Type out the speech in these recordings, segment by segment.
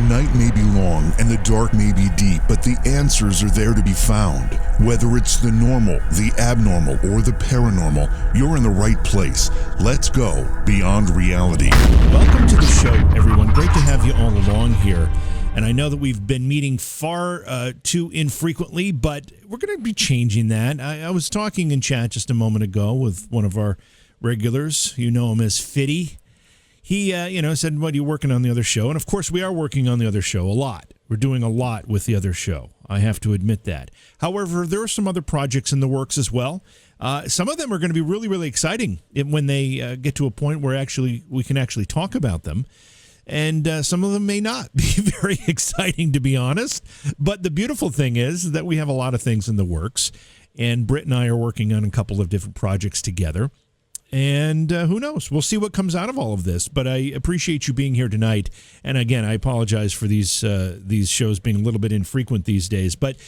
night may be long and the dark may be deep, but the answers are there to be found. Whether it's the normal, the abnormal, or the paranormal, you're in the right place. Let's go beyond reality. Welcome to the show, everyone. Great to have you all along here. And I know that we've been meeting far too infrequently, but we're going to be changing that. I was talking in chat just a moment ago with one of our regulars. You know him as Fitty. He, said, what are you working on the other show? And, of course, we are working on the other show a lot. We're doing a lot with the other show. I have to admit that. However, there are some other projects in the works as well. Some of them are going to be really, really exciting when they get to a point where we can actually talk about them. And some of them may not be very exciting, to be honest. But the beautiful thing is that we have a lot of things in the works. And Britt and I are working on a couple of different projects together. And who knows? We'll see what comes out of all of this. But I appreciate you being here tonight. And again, I apologize for these shows being a little bit infrequent these days. But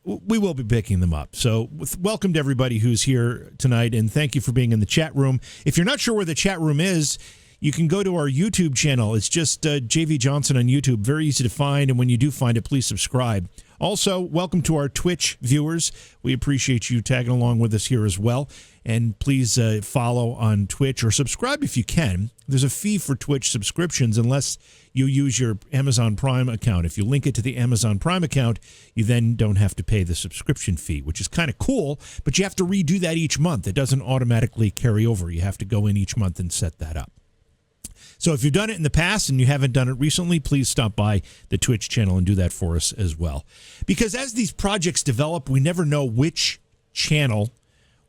we will be picking them up. So welcome to everybody who's here tonight. And thank you for being in the chat room. If you're not sure where the chat room is, you can go to our YouTube channel. It's just JV Johnson on YouTube. Very easy to find. And when you do find it, please subscribe. Also, welcome to our Twitch viewers. We appreciate you tagging along with us here as well. And please follow on Twitch or subscribe if you can. There's a fee for Twitch subscriptions unless you use your Amazon Prime account. If you link it to the Amazon Prime account, you then don't have to pay the subscription fee, which is kind of cool, but you have to redo that each month. It doesn't automatically carry over. You have to go in each month and set that up. So if you've done it in the past and you haven't done it recently, please stop by the Twitch channel and do that for us as well. Because as these projects develop, we never know which channel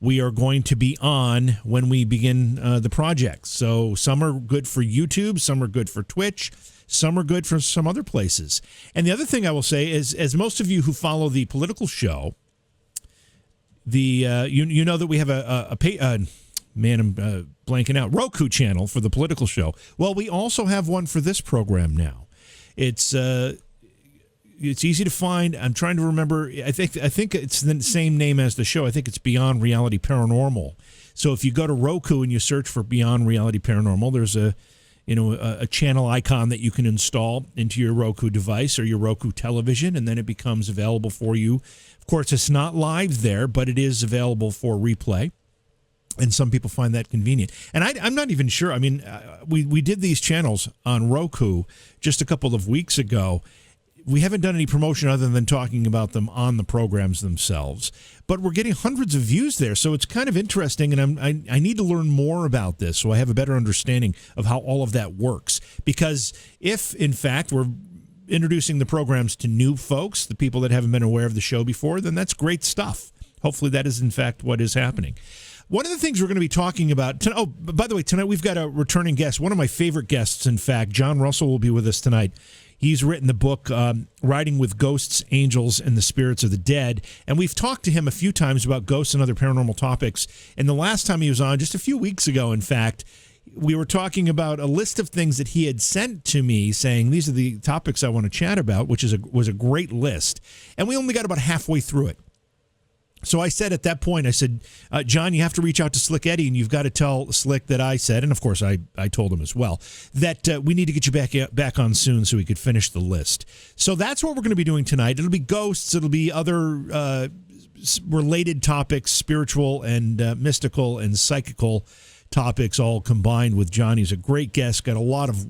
we are going to be on when we begin the project. So some are good for YouTube, some are good for Twitch, some are good for some other places. And the other thing I will say is, as most of you who follow the political show, you know that we have a I'm blanking out, Roku channel for the political show. Well, we also have one for this program now. It's easy to find. I'm trying to remember. I think it's the same name as the show. I think it's Beyond Reality Paranormal. So if you go to Roku and you search for Beyond Reality Paranormal, there's a channel icon that you can install into your Roku device or your Roku television, and then it becomes available for you. Of course, it's not live there, but it is available for replay. And some people find that convenient. And I'm not even sure. I mean, we did these channels on Roku just a couple of weeks ago. We haven't done any promotion other than talking about them on the programs themselves. But we're getting hundreds of views there, so it's kind of interesting. And I need to learn more about this so I have a better understanding of how all of that works. Because if, in fact, we're introducing the programs to new folks, the people that haven't been aware of the show before, then that's great stuff. Hopefully that is, in fact, what is happening. One of the things we're going to be talking about, by the way, tonight we've got a returning guest, one of my favorite guests, in fact. John Russell will be with us tonight. He's written the book, Riding with Ghosts, Angels, and the Spirits of the Dead, and we've talked to him a few times about ghosts and other paranormal topics, and the last time he was on, just a few weeks ago, in fact, we were talking about a list of things that he had sent to me saying, these are the topics I want to chat about, which was a great list, and we only got about halfway through it. So I said at that point, I said, John, you have to reach out to Slick Eddie, and you've got to tell Slick that I said, and of course I told him as well, that we need to get you back on soon so we could finish the list. So that's what we're going to be doing tonight. It'll be ghosts. It'll be other related topics, spiritual and mystical and psychical topics all combined with John. He's a great guest, got a lot of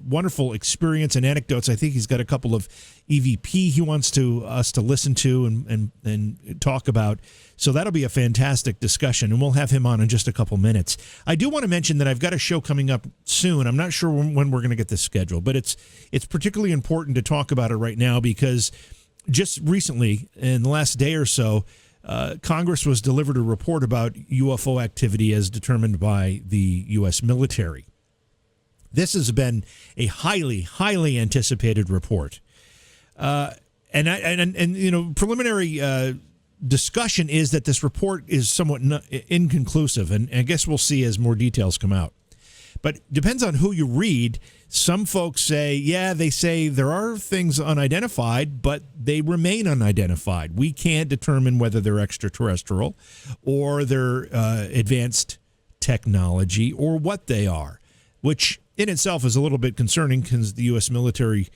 wonderful experience and anecdotes. I think he's got a couple of EVP he wants us to listen to and talk about. So that'll be a fantastic discussion, and we'll have him on in just a couple minutes. I do want to mention that I've got a show coming up soon. I'm not sure when we're going to get this scheduled, but it's particularly important to talk about it right now because just recently, in the last day or so, Congress was delivered a report about UFO activity as determined by the U.S. military. This has been a highly, highly anticipated report. Preliminary discussion is that this report is somewhat inconclusive, and I guess we'll see as more details come out. But depends on who you read. Some folks say, they say there are things unidentified, but they remain unidentified. We can't determine whether they're extraterrestrial or they're advanced technology or what they are, which in itself is a little bit concerning because the U.S. military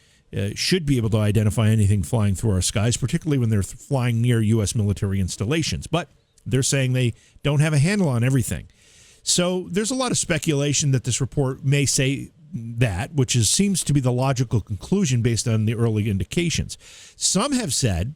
should be able to identify anything flying through our skies, particularly when they're flying near U.S. military installations. But they're saying they don't have a handle on everything. So there's a lot of speculation that this report may say that, which seems to be the logical conclusion based on the early indications. Some have said,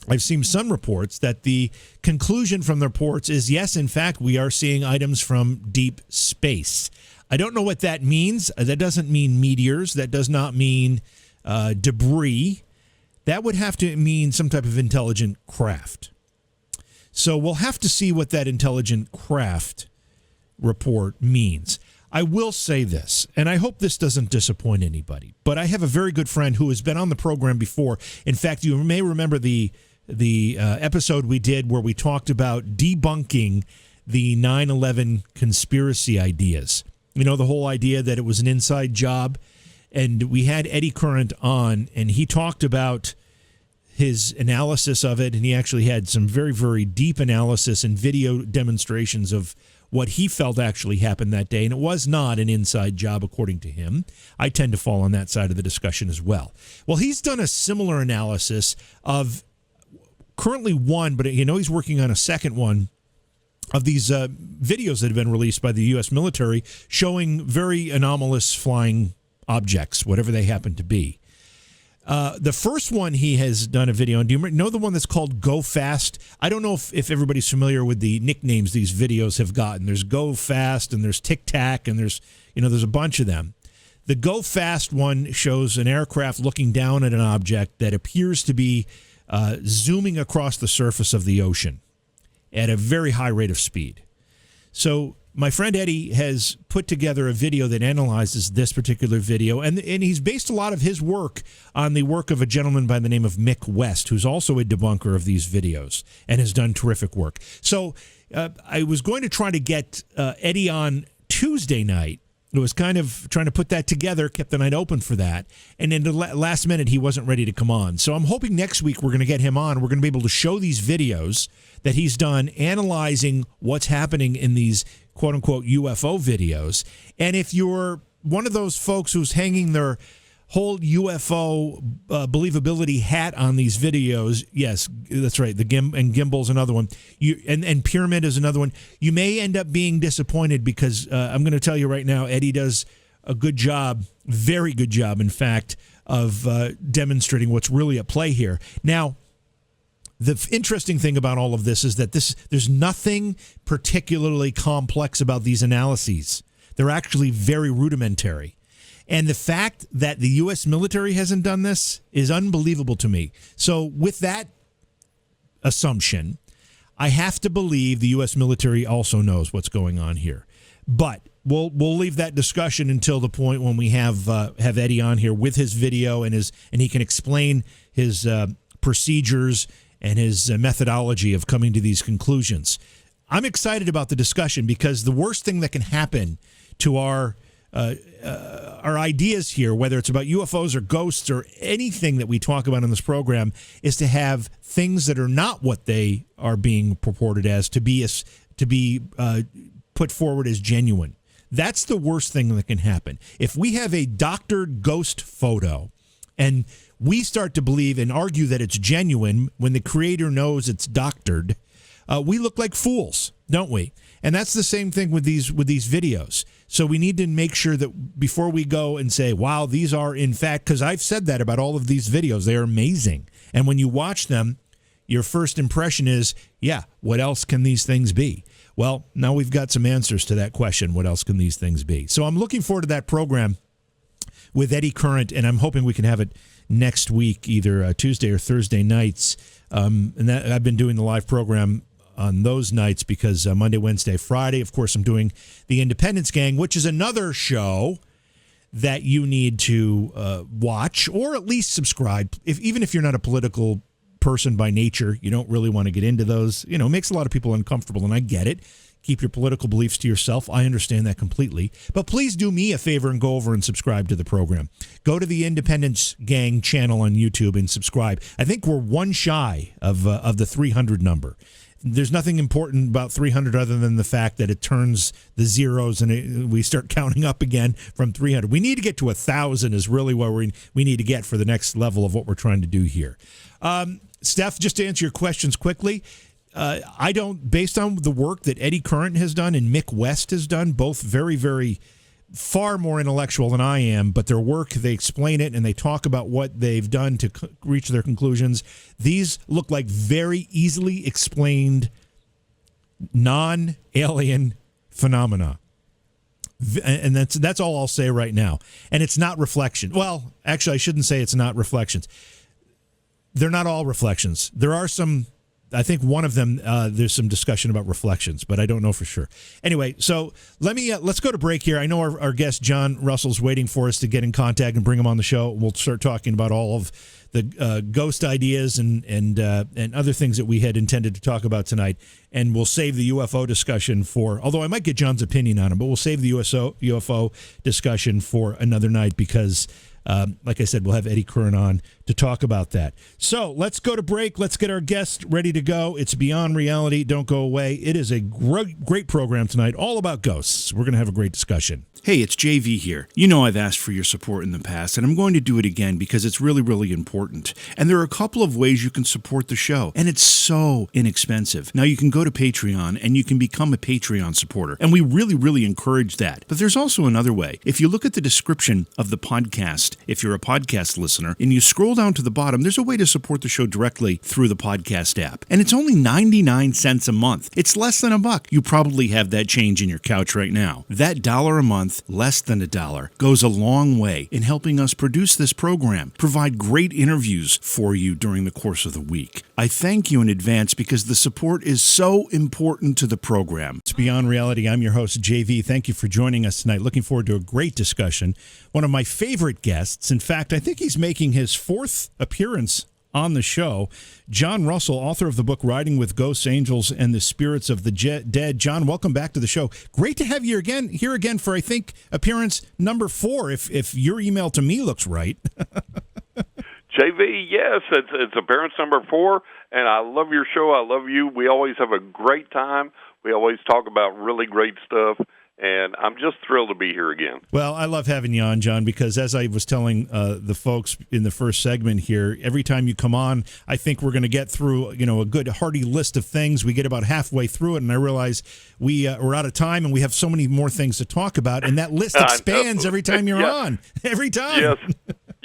I've seen some reports, that the conclusion from the reports is, yes, in fact, we are seeing items from deep space. I don't know what that means. That doesn't mean meteors. That does not mean debris. That would have to mean some type of intelligent craft. So we'll have to see what that intelligent craft report means. I will say this, and I hope this doesn't disappoint anybody, but I have a very good friend who has been on the program before. In fact, you may remember the episode we did where we talked about debunking the 9/11 conspiracy ideas. You know, the whole idea that it was an inside job. And we had Eddie Current on, and he talked about his analysis of it, and he actually had some very, very deep analysis and video demonstrations of what he felt actually happened that day. And it was not an inside job, according to him. I tend to fall on that side of the discussion as well. Well, he's done a similar analysis of currently one, but you know he's working on a second one, of these videos that have been released by the U.S. military showing very anomalous flying objects, whatever they happen to be. The first one he has done a video on. Do you know the one that's called Go Fast? I don't know if everybody's familiar with the nicknames these videos have gotten. There's Go Fast and there's Tic Tac and there's a bunch of them. The Go Fast one shows an aircraft looking down at an object that appears to be zooming across the surface of the ocean at a very high rate of speed. So my friend Eddie has put together a video that analyzes this particular video, and he's based a lot of his work on the work of a gentleman by the name of Mick West, who's also a debunker of these videos and has done terrific work. So I was going to try to get Eddie on Tuesday night. It was kind of trying to put that together, kept the night open for that. And in the last minute, he wasn't ready to come on. So I'm hoping next week we're going to get him on. We're going to be able to show these videos that he's done analyzing what's happening in these quote-unquote UFO videos. And if you're one of those folks who's hanging their whole UFO believability hat on these videos, yes, that's right, the Gimbal's another one, and Pyramid is another one, you may end up being disappointed because I'm going to tell you right now, Eddie does a good job, very good job, in fact, of demonstrating what's really at play here. Now, the interesting thing about all of this is that there's nothing particularly complex about these analyses. They're actually very rudimentary. And the fact that the U.S. military hasn't done this is unbelievable to me. So with that assumption, I have to believe the U.S. military also knows what's going on here. But we'll leave that discussion until the point when we have Eddie on here with his video and he can explain his procedures and his methodology of coming to these conclusions. I'm excited about the discussion because the worst thing that can happen to our ideas here, whether it's about UFOs or ghosts or anything that we talk about in this program, is to have things that are not what they are being purported as to be put forward as genuine. That's the worst thing that can happen. If we have a doctored ghost photo and we start to believe and argue that it's genuine when the creator knows it's doctored, we look like fools, don't we? And that's the same thing with these videos. So we need to make sure that before we go and say, wow, these are in fact, because I've said that about all of these videos, they are amazing. And when you watch them, your first impression is, yeah, what else can these things be? Well, now we've got some answers to that question. What else can these things be? So I'm looking forward to that program with Eddie Current, and I'm hoping we can have it next week, either Tuesday or Thursday nights. And that I've been doing the live program on those nights because Monday, Wednesday, Friday, of course, I'm doing the Independence Gang, which is another show that you need to watch or at least subscribe. Even if you're not a political person by nature, you don't really want to get into those. You know, it makes a lot of people uncomfortable, and I get it. Keep your political beliefs to yourself. I understand that completely. But please do me a favor and go over and subscribe to the program. Go to the Independence Gang channel on YouTube and subscribe. I think we're one shy of the 300 number. There's nothing important about 300 other than the fact that it turns the zeros and we start counting up again from 300. We need to get to 1,000 is really where we need to get for the next level of what we're trying to do here. Steph, just to answer your questions quickly, I don't, based on the work that Eddie Current has done and Mick West has done, both very, very far more intellectual than I am, but their work, they explain it and they talk about what they've done to reach their conclusions. These look like very easily explained non-alien phenomena. And that's all I'll say right now. And it's not reflection. Well, actually, I shouldn't say it's not reflections. They're not all reflections. There are some, I think one of them, there's some discussion about reflections, but I don't know for sure. Anyway, so let's go to break here. I know our guest, John Russell's waiting for us to get in contact and bring him on the show. We'll start talking about all of the ghost ideas and other things that we had intended to talk about tonight. And we'll save the UFO discussion for, although I might get John's opinion on it, but we'll save the UFO discussion for another night because, like I said, we'll have Eddie Curran on to talk about that. So let's go to break. Let's get our guest ready to go. It's Beyond Reality. Don't go away. It is a great program tonight, all about ghosts. We're going to have a great discussion. Hey, it's JV here. You know I've asked for your support in the past, and I'm going to do it again because it's really, really important. And there are a couple of ways you can support the show, and it's so inexpensive. Now, you can go to Patreon, and you can become a Patreon supporter, and we really, really encourage that. But there's also another way. If you look at the description of the podcast, if you're a podcast listener, and you scroll down to the bottom, there's a way to support the show directly through the podcast app. And it's only 99 cents a month. It's less than $1. You probably have that change in your couch right now. That $1 a month, less than $1, goes a long way in helping us produce this program, provide great interviews for you during the course of the week. I thank you in advance because the support is so important to the program. It's Beyond Reality. I'm your host, JV. Thank you for joining us tonight. Looking forward to a great discussion. One of my favorite guests, in fact, I think he's making his 4th appearance on the show, John Russell, author of the book Riding with Ghosts, Angels, and the Spirits of the Dead. John, welcome back to the show. Great to have you here again for, I think, appearance number 4, if your email to me looks right. JV, yes, it's appearance number 4, and I love your show. I love you. We always have a great time. We always talk about really great stuff. And I'm just thrilled to be here again. Well, I love having you on, John, because as I was telling the folks in the first segment here, every time you come on, I think we're going to get through, a good hearty list of things. We get about halfway through it, and I realize we're out of time, and we have so many more things to talk about, and that list expands every time you're on. Every time. Yes.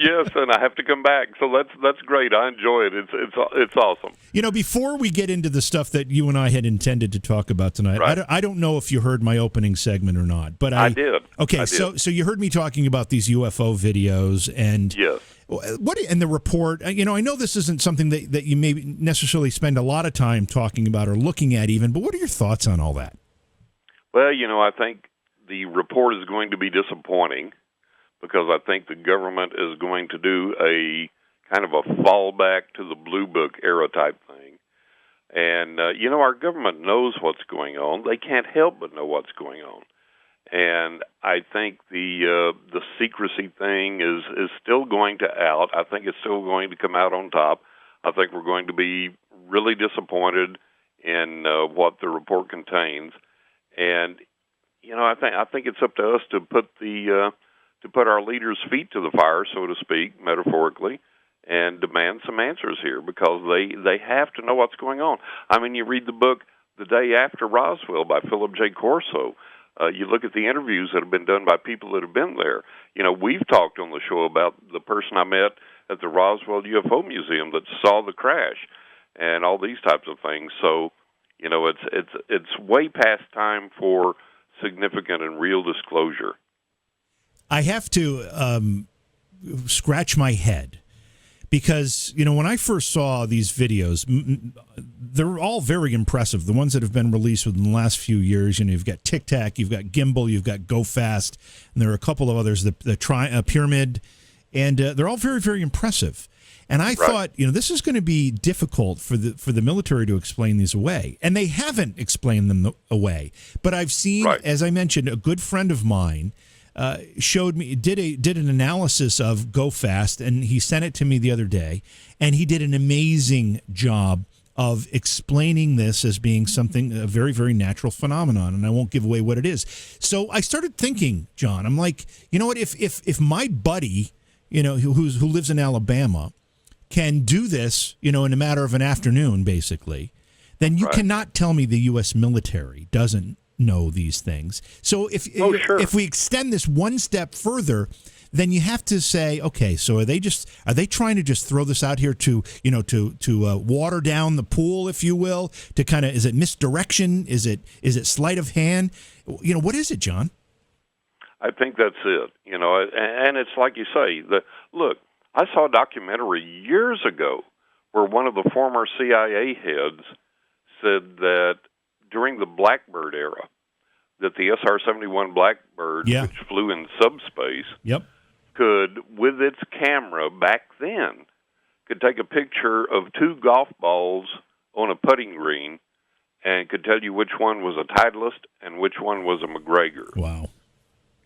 Yes, and I have to come back. So that's great. I enjoy it. It's awesome. Before we get into the stuff that you and I had intended to talk about tonight, right. I don't know if you heard my opening segment or not, but I did. Okay, I did. So you heard me talking about these UFO videos and yes. And the report. I know this isn't something that you maybe necessarily spend a lot of time talking about or looking at even, but what are your thoughts on all that? Well, I think the report is going to be disappointing, because I think the government is going to do a kind of a fallback to the Blue Book era type thing. And, our government knows what's going on. They can't help but know what's going on. And I think the secrecy thing is still going to out. I think it's still going to come out on top. I think we're going to be really disappointed in what the report contains. And, I think it's up to us to put our leaders' feet to the fire, so to speak, metaphorically, and demand some answers here, because they have to know what's going on. I mean, you read the book The Day After Roswell by Philip J. Corso. You look at the interviews that have been done by people that have been there. We've talked on the show about the person I met at the Roswell UFO Museum that saw the crash and all these types of things. So, it's way past time for significant and real disclosure. I have to scratch my head because, when I first saw these videos, they're all very impressive. The ones that have been released within the last few years, you've got Tic Tac, you've got Gimbal, you've got Go Fast, and there are a couple of others, the Pyramid, and they're all very, very impressive. And I thought, this is going to be difficult for the military to explain these away. And they haven't explained them away. But I've seen, as I mentioned, a good friend of mine showed me, did an analysis of Go Fast, and he sent it to me the other day, and he did an amazing job of explaining this as being something, a very, very natural phenomenon, and I won't give away what it is. So I started thinking, John, I'm like, you know what, if my buddy, you know, who lives in Alabama can do this, you know, in a matter of an afternoon, basically, then you cannot tell me the U.S. military doesn't know these things. So if we extend this one step further, then you have to say, okay, so are they trying to just throw this out here to, you know, to water down the pool, if you will, to kind of, is it misdirection? Is it sleight of hand? You know, what is it, John? I think that's it. You know, and it's like you say, look, I saw a documentary years ago where one of the former CIA heads said that during the Blackbird era, that the SR-71 Blackbird, which flew in subspace, could, with its camera back then, could take a picture of two golf balls on a putting green and could tell you which one was a Titleist and which one was a McGregor. Wow.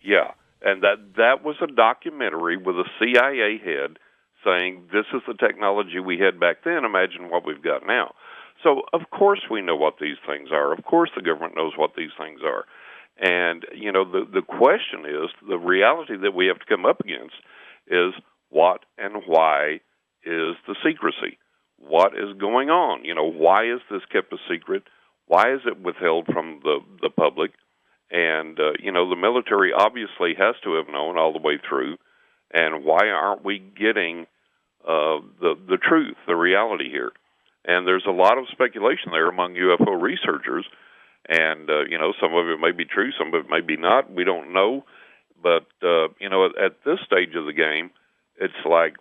Yeah, and that was a documentary with a CIA head saying, this is the technology we had back then, imagine what we've got now. So, of course we know what these things are. Of course the government knows what these things are. And, you know, the question is, the reality that we have to come up against is what and why is the secrecy? What is going on? You know, why is this kept a secret? Why is it withheld from the public? And, you know, the military obviously has to have known all the way through. And why aren't we getting the truth, the reality here? And there's a lot of speculation there among UFO researchers. And, you know, some of it may be true, some of it may be not. We don't know. But, you know, at this stage of the game, it's like,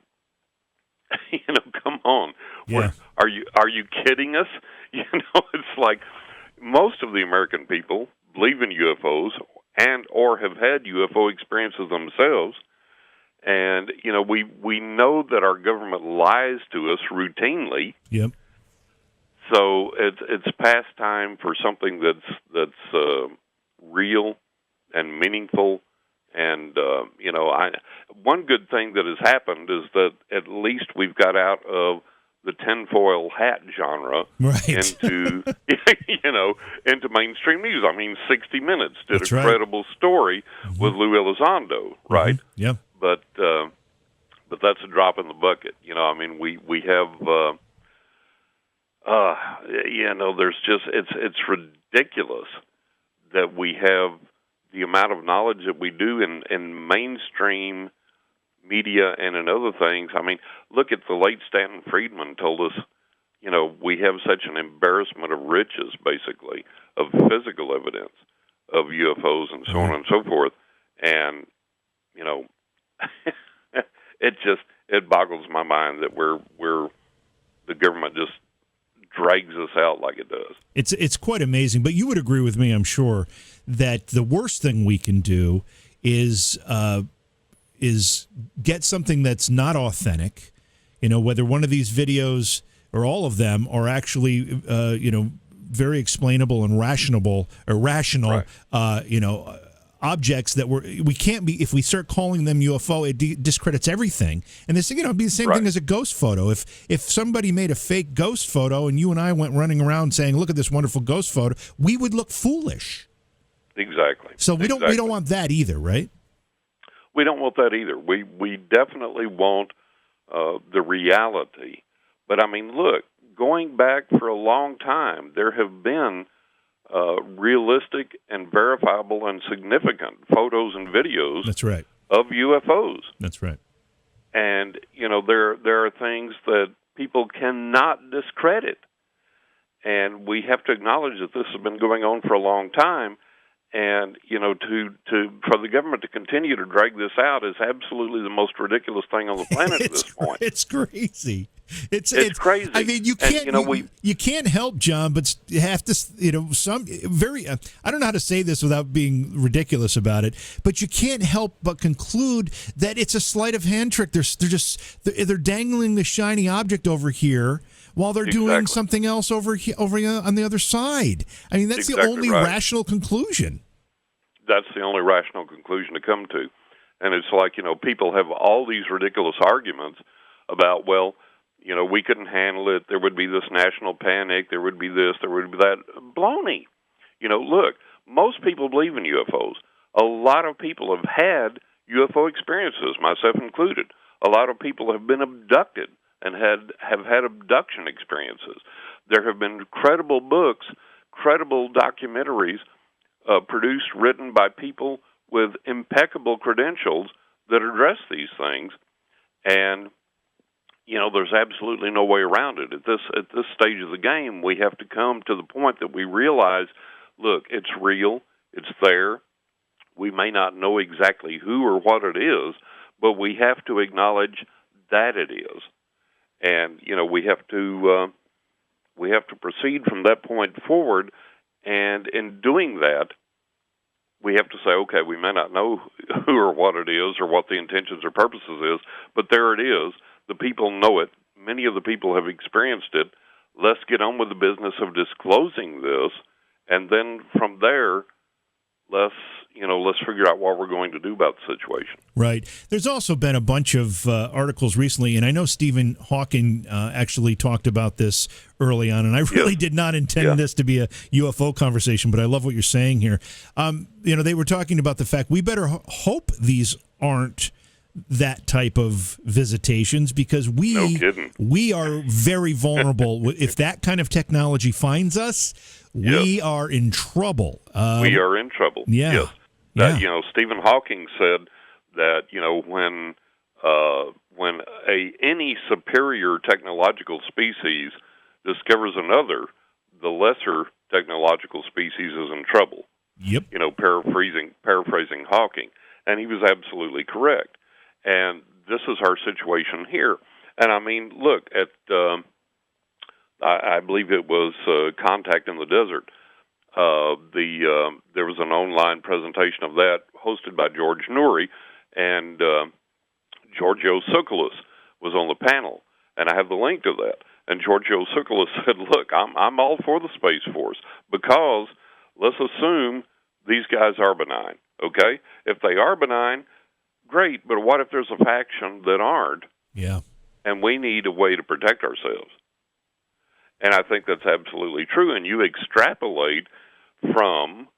you know, come on. Yeah. Are you kidding us? You know, it's like most of the American people believe in UFOs and or have had UFO experiences themselves. And, you know, we know that our government lies to us routinely. Yep. So it's past time for something that's real and meaningful. And, you know, one good thing that has happened is that at least we've got out of the tinfoil hat genre into, you know, into mainstream news. I mean, 60 Minutes did That's a credible story with Lou Elizondo, right? Yeah. But that's a drop in the bucket. You know, I mean, we have, you know, there's just, it's ridiculous that we have the amount of knowledge that we do in mainstream media and in other things. I mean, look at the late Stanton Friedman told us, you know, we have such an embarrassment of riches, basically, of physical evidence of UFOs and so on and so forth. And, you know, it boggles my mind that we're the government just drags us out like it does. It's quite amazing, but you would agree with me, I'm sure, that the worst thing we can do is get something that's not authentic. You know, whether one of these videos or all of them are actually, you know, very explainable and rational, you know, objects that we can't be, if we start calling them UFO, it discredits everything. And this, you know, it'd be the same thing as a ghost photo. If somebody made a fake ghost photo and you and I went running around saying, look at this wonderful ghost photo, we would look foolish. Exactly. So we don't want that either, right? We don't want that either. We definitely want the reality. But I mean, look, going back for a long time, there have been realistic and verifiable and significant photos and videos. That's right. Of UFOs. That's right. And, you know, there are things that people cannot discredit. And we have to acknowledge that this has been going on for a long time. And, you know, for the government to continue to drag this out is absolutely the most ridiculous thing on the planet at this point. It's crazy. It's crazy. I mean, you can't, and, you can't help, John, but you have to, you know, I don't know how to say this without being ridiculous about it, but you can't help but conclude that it's a sleight of hand trick. They're dangling the shiny object over here while they're doing something else over here, on the other side. I mean, that's the only rational conclusion. That's the only rational conclusion to come to. And it's like, you know, people have all these ridiculous arguments about, well, we couldn't handle it. There would be this national panic. There would be this. There would be that. Baloney. Look, most people believe in UFOs. A lot of people have had UFO experiences, myself included. A lot of people have been abducted and have had abduction experiences. There have been credible books, credible documentaries produced, written by people with impeccable credentials that address these things. And, there's absolutely no way around it. At this stage of the game, we have to come to the point that we realize, look, it's real, it's there. We may not know exactly who or what it is, but we have to acknowledge that it is. And, we have to proceed from that point forward. And in doing that, we have to say, okay, we may not know who or what it is or what the intentions or purposes is, but there it is. The people know it. Many of the people have experienced it. Let's get on with the business of disclosing this, and then from there, let's figure out what we're going to do about the situation. Right. There's also been a bunch of articles recently, and I know Stephen Hawking actually talked about this early on, and I really did not intend this to be a UFO conversation, but I love what you're saying here. They were talking about the fact we better hope these aren't that type of visitations, because we are very vulnerable. If that kind of technology finds us, we are in trouble. We are in trouble. Yeah. Yes. Stephen Hawking said that when any superior technological species discovers another, the lesser technological species is in trouble. Yep. Paraphrasing Hawking, and he was absolutely correct. And this is our situation here. And I mean, look at I believe it was Contact in the Desert. There was an online presentation of that hosted by George Noory, and Giorgio Tsoukalos was on the panel, and I have the link to that. And Giorgio Tsoukalos said, "Look, I'm all for the Space Force, because let's assume these guys are benign. Okay, if they are benign, great. But what if there's a faction that aren't? Yeah, and we need a way to protect ourselves." And I think that's absolutely true. And you extrapolate from,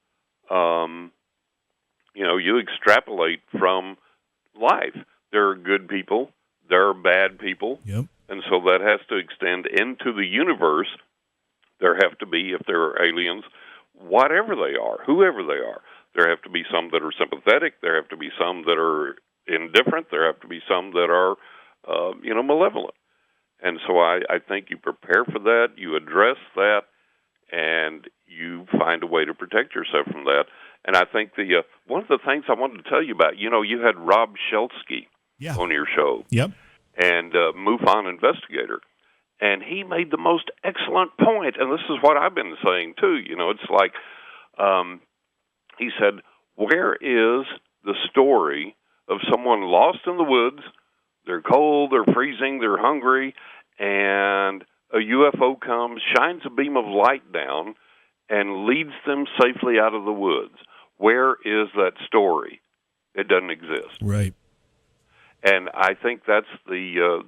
life. There are good people, there are bad people, and so that has to extend into the universe. There have to be, if there are aliens, whatever they are, whoever they are, there have to be some that are sympathetic, there have to be some that are indifferent, there have to be some that are, malevolent. And so I think you prepare for that, you address that, and you find a way to protect yourself from that. And I think one of the things I wanted to tell you about, you had Rob Shelsky on your show, and MUFON investigator, and he made the most excellent point, and this is what I've been saying too. It's like he said, where is the story of someone lost in the woods? They're cold, they're freezing, they're hungry, and a UFO comes, shines a beam of light down, and leads them safely out of the woods. Where is that story? It doesn't exist. Right. And I think that's the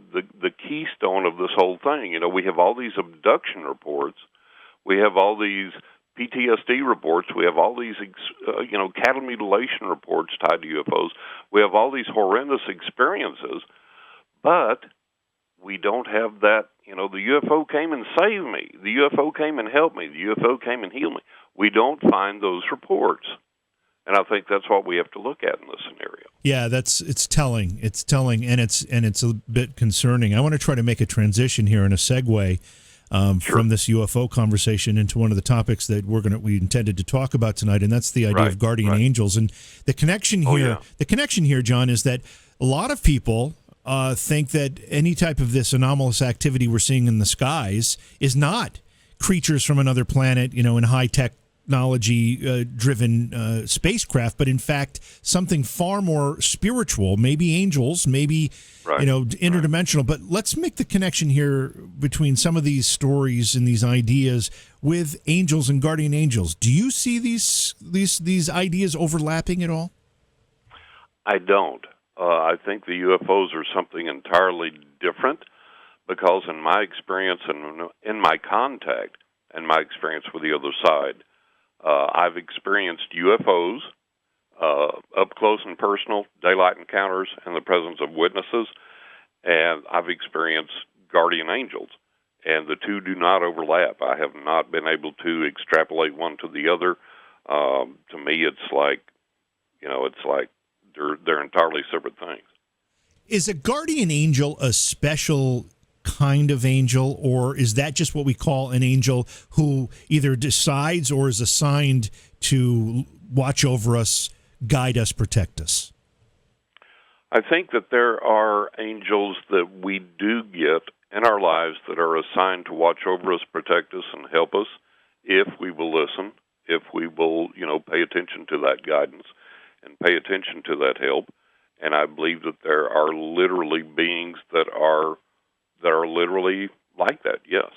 keystone of this whole thing. We have all these abduction reports. We have all these PTSD reports. We have all these, cattle mutilation reports tied to UFOs. We have all these horrendous experiences, but we don't have that, the UFO came and saved me. The UFO came and helped me. The UFO came and healed me. We don't find those reports. And I think that's what we have to look at in this scenario. Yeah, it's telling. It's telling, and it's a bit concerning. I want to try to make a transition here and a segue from this UFO conversation into one of the topics that we intended to talk about tonight, and that's the idea of guardian angels. And the connection here, John, is that a lot of people think that any type of this anomalous activity we're seeing in the skies is not creatures from another planet, in high technology-driven spacecraft, but in fact something far more spiritual, maybe angels, maybe interdimensional. But let's make the connection here between some of these stories and these ideas with angels and guardian angels. Do you see these ideas overlapping at all? I don't. I think the UFOs are something entirely different, because in my experience and in my contact and my experience with the other side, I've experienced UFOs, up close and personal, daylight encounters in the presence of witnesses, and I've experienced guardian angels, and the two do not overlap. I have not been able to extrapolate one to the other. To me, it's like, they're entirely separate things. Is a guardian angel a special kind of angel, or is that just what we call an angel who either decides or is assigned to watch over us, guide us, protect us? I think that there are angels that we do get in our lives that are assigned to watch over us, protect us, and help us if we will listen, if we will, pay attention to that guidance and pay attention to that help. And I believe that there are literally beings that are literally like that, yes.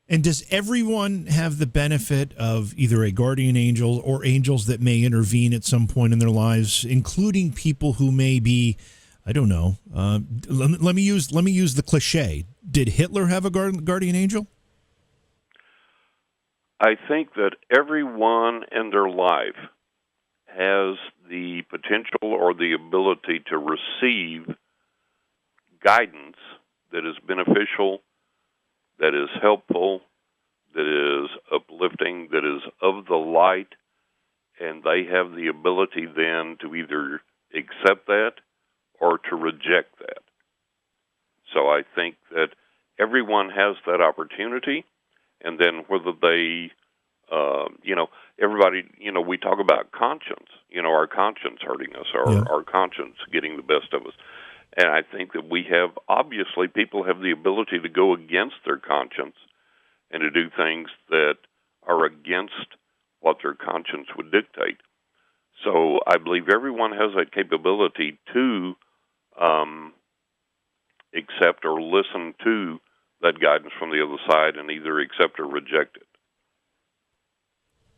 And does everyone have the benefit of either a guardian angel or angels that may intervene at some point in their lives, including people who may be, I don't know, let me use the cliche. Did Hitler have a guardian angel? I think that everyone in their life has the potential or the ability to receive guidance that is beneficial, that is helpful, that is uplifting, that is of the light, and they have the ability then to either accept that or to reject that. So I think that everyone has that opportunity, and then whether they, everybody, we talk about conscience, our conscience hurting us, our conscience getting the best of us. And I think that obviously people have the ability to go against their conscience and to do things that are against what their conscience would dictate. So I believe everyone has that capability to accept or listen to that guidance from the other side and either accept or reject it.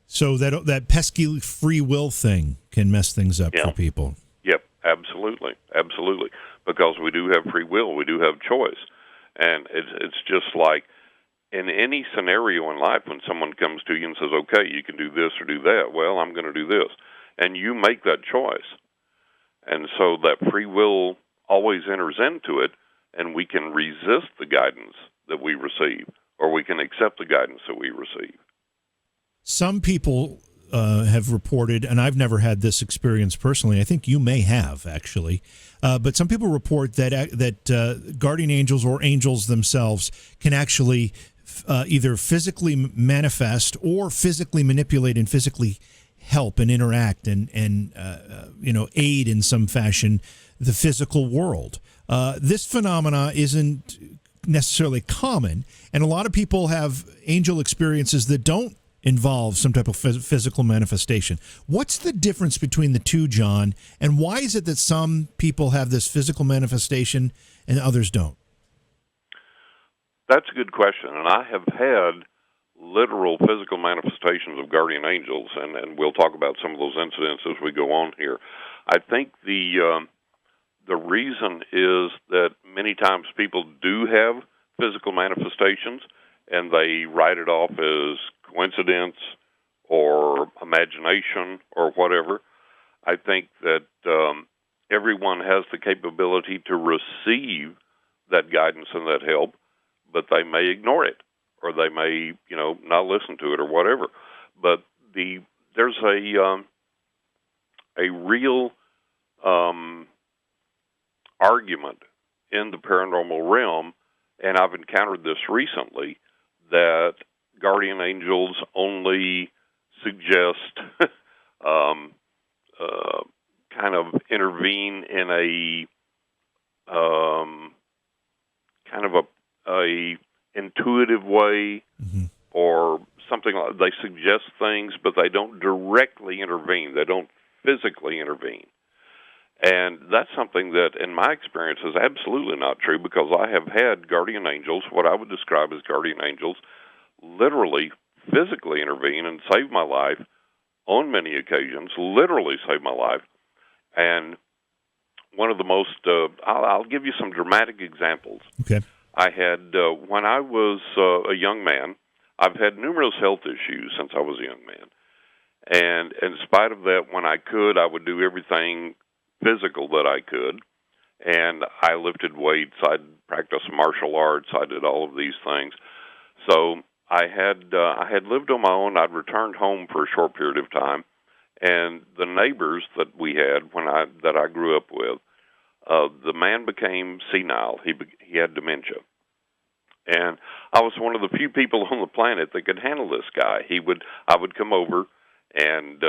So that pesky free will thing can mess things up for people. Yep, absolutely, absolutely. Because we do have free will, we do have choice. And it's just like in any scenario in life when someone comes to you and says, okay, you can do this or do that, well, I'm going to do this. And you make that choice. And so that free will always enters into it, and we can resist the guidance that we receive, or we can accept the guidance that we receive. Some people have reported, and I've never had this experience personally. I think you may have, actually. But some people report that guardian angels or angels themselves can actually either physically manifest or physically manipulate and physically help and interact and aid in some fashion the physical world. This phenomena isn't necessarily common, and a lot of people have angel experiences that don't involve some type of physical manifestation. What's the difference between the two, John, and why is it that some people have this physical manifestation and others don't? That's a good question, and I have had literal physical manifestations of guardian angels, and we'll talk about some of those incidents as we go on here. I think the reason is that many times people do have physical manifestations, and they write it off as coincidence or imagination or whatever. I think that everyone has the capability to receive that guidance and that help, but they may ignore it, or they may, not listen to it or whatever. But there's a real argument in the paranormal realm, and I've encountered this recently, that guardian angels only suggest kind of intervene in a kind of a intuitive way, or something like they suggest things, but they don't directly intervene. They don't physically intervene. And that's something that, in my experience, is absolutely not true, because I have had guardian angels, what I would describe as guardian angels, literally physically intervene and save my life on many occasions, literally save my life. And one of the most, I'll give you some dramatic examples. Okay. I had, when I was a young man, I've had numerous health issues since I was a young man. And in spite of that, when I could, I would do everything physical that I could. And I lifted weights, I'd practice martial arts, I did all of these things. So I had lived on my own. I'd returned home for a short period of time. And the neighbors that we had that I grew up with, the man became senile. He had dementia, and I was one of the few people on the planet that could handle this guy. I would come over, and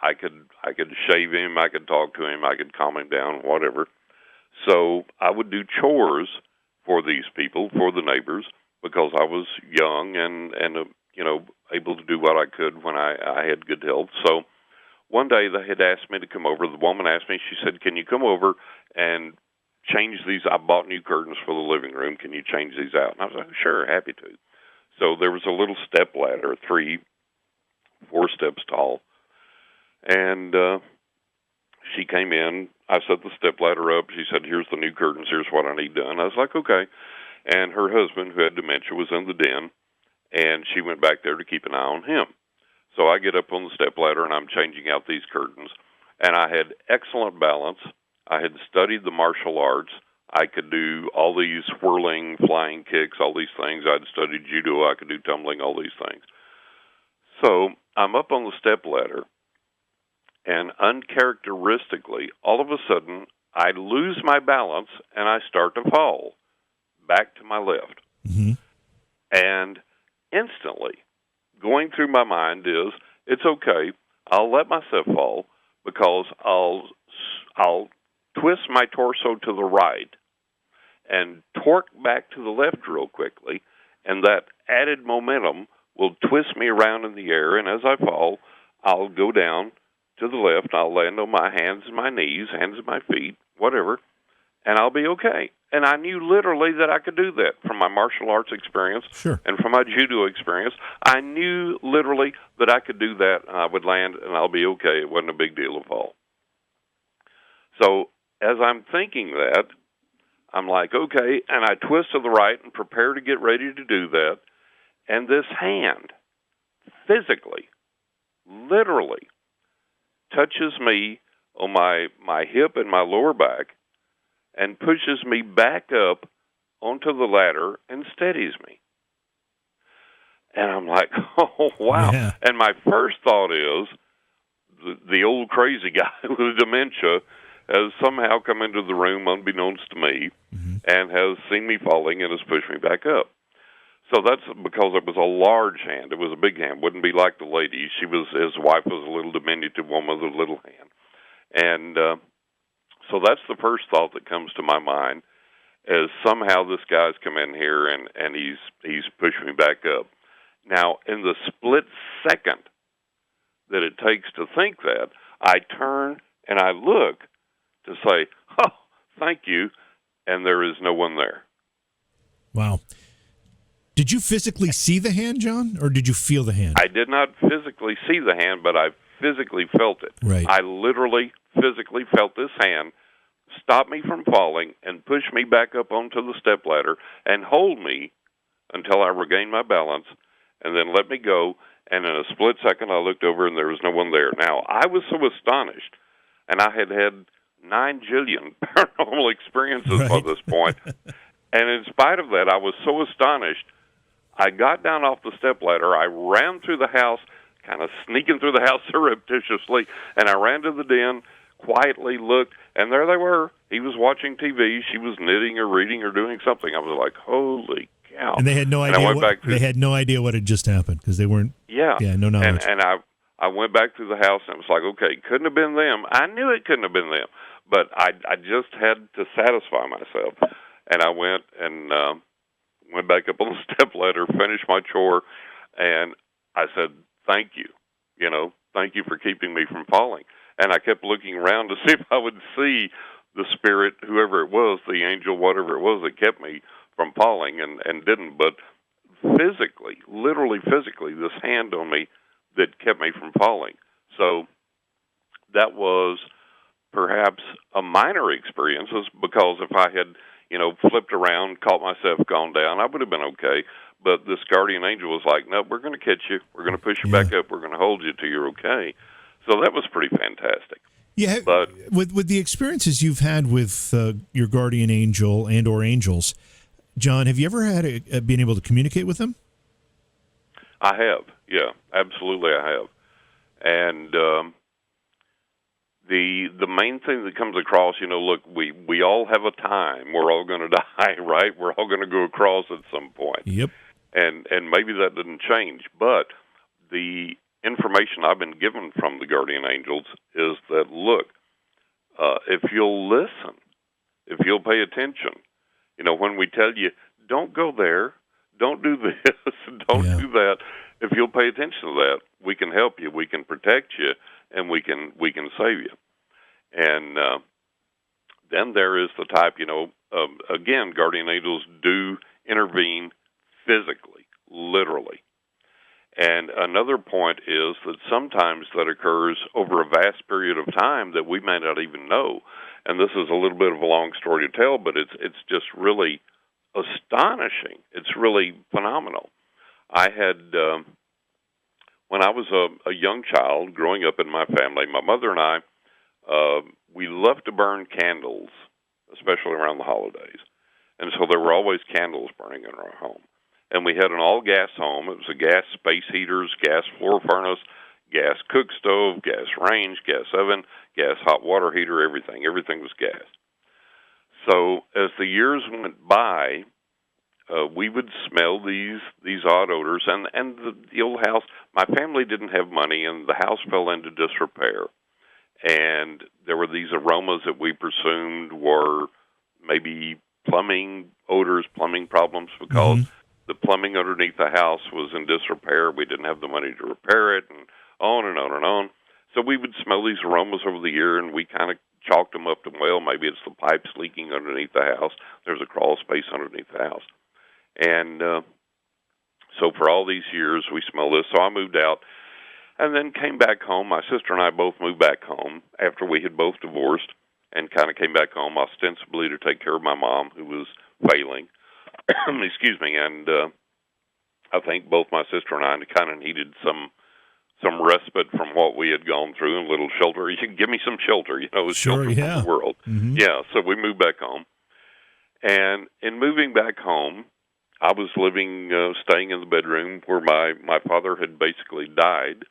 I could shave him, I could talk to him, I could calm him down, whatever. So I would do chores for these people, for the neighbors, because I was young and able to do what I could when I had good health. So one day they had asked me to come over. The woman asked me, she said, "Can you come over and change these? I bought new curtains for the living room. Can you change these out?" And I was like, "Sure, happy to." So there was a little step ladder, 4 steps tall. And she came in. I set the step ladder up. She said, "Here's the new curtains. Here's what I need done." I was like, "Okay." And her husband, who had dementia, was in the den, and she went back there to keep an eye on him. So I get up on the stepladder, and I'm changing out these curtains. And I had excellent balance. I had studied the martial arts. I could do all these whirling, flying kicks, all these things. I'd studied judo. I could do tumbling, all these things. So I'm up on the stepladder, and uncharacteristically, all of a sudden, I lose my balance, and I start to fall back to my left. Mm-hmm. And instantly, going through my mind is, it's okay, I'll let myself fall, because I'll twist my torso to the right and torque back to the left real quickly, and that added momentum will twist me around in the air, and as I fall, I'll go down to the left, I'll land on my hands and my knees, hands and my feet, whatever, and I'll be okay. And I knew literally that I could do that from my martial arts experience. Sure. And from my judo experience. I knew literally that I could do that, and I would land, and I'll be okay. It wasn't a big deal to fall. So as I'm thinking that, I'm like, okay, and I twist to the right and prepare to get ready to do that, and this hand physically, literally, touches me on my hip and my lower back, and pushes me back up onto the ladder and steadies me. And I'm like, oh, wow. Yeah. And my first thought is, the old crazy guy with dementia has somehow come into the room unbeknownst to me, mm-hmm. and has seen me falling and has pushed me back up. So that's because it was a large hand. It was a big hand. Wouldn't be like the lady. His wife was a little diminutive woman with a little hand. And so that's the first thought that comes to my mind, is somehow this guy's come in here and he's pushed me back up. Now, in the split second that it takes to think that, I turn and I look to say, "Oh, thank you," and there is no one there. Wow. Did you physically see the hand, John, or did you feel the hand? I did not physically see the hand, but I physically felt it. Right. I literally physically felt this hand stop me from falling and push me back up onto the stepladder and hold me until I regained my balance, and then let me go. And in a split second, I looked over, and there was no one there. Now, I was so astonished, and I had 9 jillion paranormal experiences by this point. And in spite of that, I was so astonished, I got down off the stepladder. I ran through the house, kind of sneaking through the house surreptitiously, and I ran to the den, quietly looked, and there they were. He was watching TV. She was knitting or reading or doing something. I was like, holy cow. And they had no idea. They had no idea what had just happened because they weren't. Yeah. No knowledge. And I went back through the house, and it was like, okay, couldn't have been them. I knew it couldn't have been them, but I just had to satisfy myself. And I went back up on the stepladder, finished my chore, and I said, thank you. Thank you for keeping me from falling. And I kept looking around to see if I would see the spirit, whoever it was, the angel, whatever it was, that kept me from falling, and didn't. But physically, literally physically, this hand on me that kept me from falling. So that was perhaps a minor experience, because if I had, flipped around, caught myself, gone down, I would have been okay. But this guardian angel was like, no, we're going to catch you. We're going to push you back up. We're going to hold you till you're okay. So that was pretty fantastic. Yeah, but with the experiences you've had with your guardian angel and or angels, John, have you ever had been able to communicate with them? I have, yeah, absolutely, I have. And the main thing that comes across, look, we all have a time. We're all going to die, right? We're all going to go across at some point. Yep. And maybe that didn't change, but the information I've been given from the guardian angels is that, look, if you'll listen, if you'll pay attention, when we tell you, don't go there, don't do this, don't do that, if you'll pay attention to that, we can help you, we can protect you, and we can save you. And then there is the type, again, guardian angels do intervene physically, literally. And another point is that sometimes that occurs over a vast period of time that we may not even know. And this is a little bit of a long story to tell, but it's just really astonishing. It's really phenomenal. I had, when I was a young child growing up in my family, my mother and I, we loved to burn candles, especially around the holidays. And so there were always candles burning in our home. And we had an all-gas home. It was a gas space heaters, gas floor furnace, gas cook stove, gas range, gas oven, gas hot water heater, everything. Everything was gas. So as the years went by, we would smell these odd odors. And the old house, my family didn't have money, and the house fell into disrepair. And there were these aromas that we presumed were maybe plumbing odors, plumbing problems, because the plumbing underneath the house was in disrepair. We didn't have the money to repair it, and on and on and on. So we would smell these aromas over the year, and we kind of chalked them up to, well, maybe it's the pipes leaking underneath the house. There's a crawl space underneath the house. And so for all these years, we smelled this. So I moved out and then came back home. My sister and I both moved back home after we had both divorced, and kind of came back home ostensibly to take care of my mom, who was failing. Excuse me. And I think both my sister and I kind of needed some respite from what we had gone through, and a little shelter. You can give me some shelter, shelter from the world. Yeah, so we moved back home. And in moving back home, I was staying in the bedroom where my father had basically died.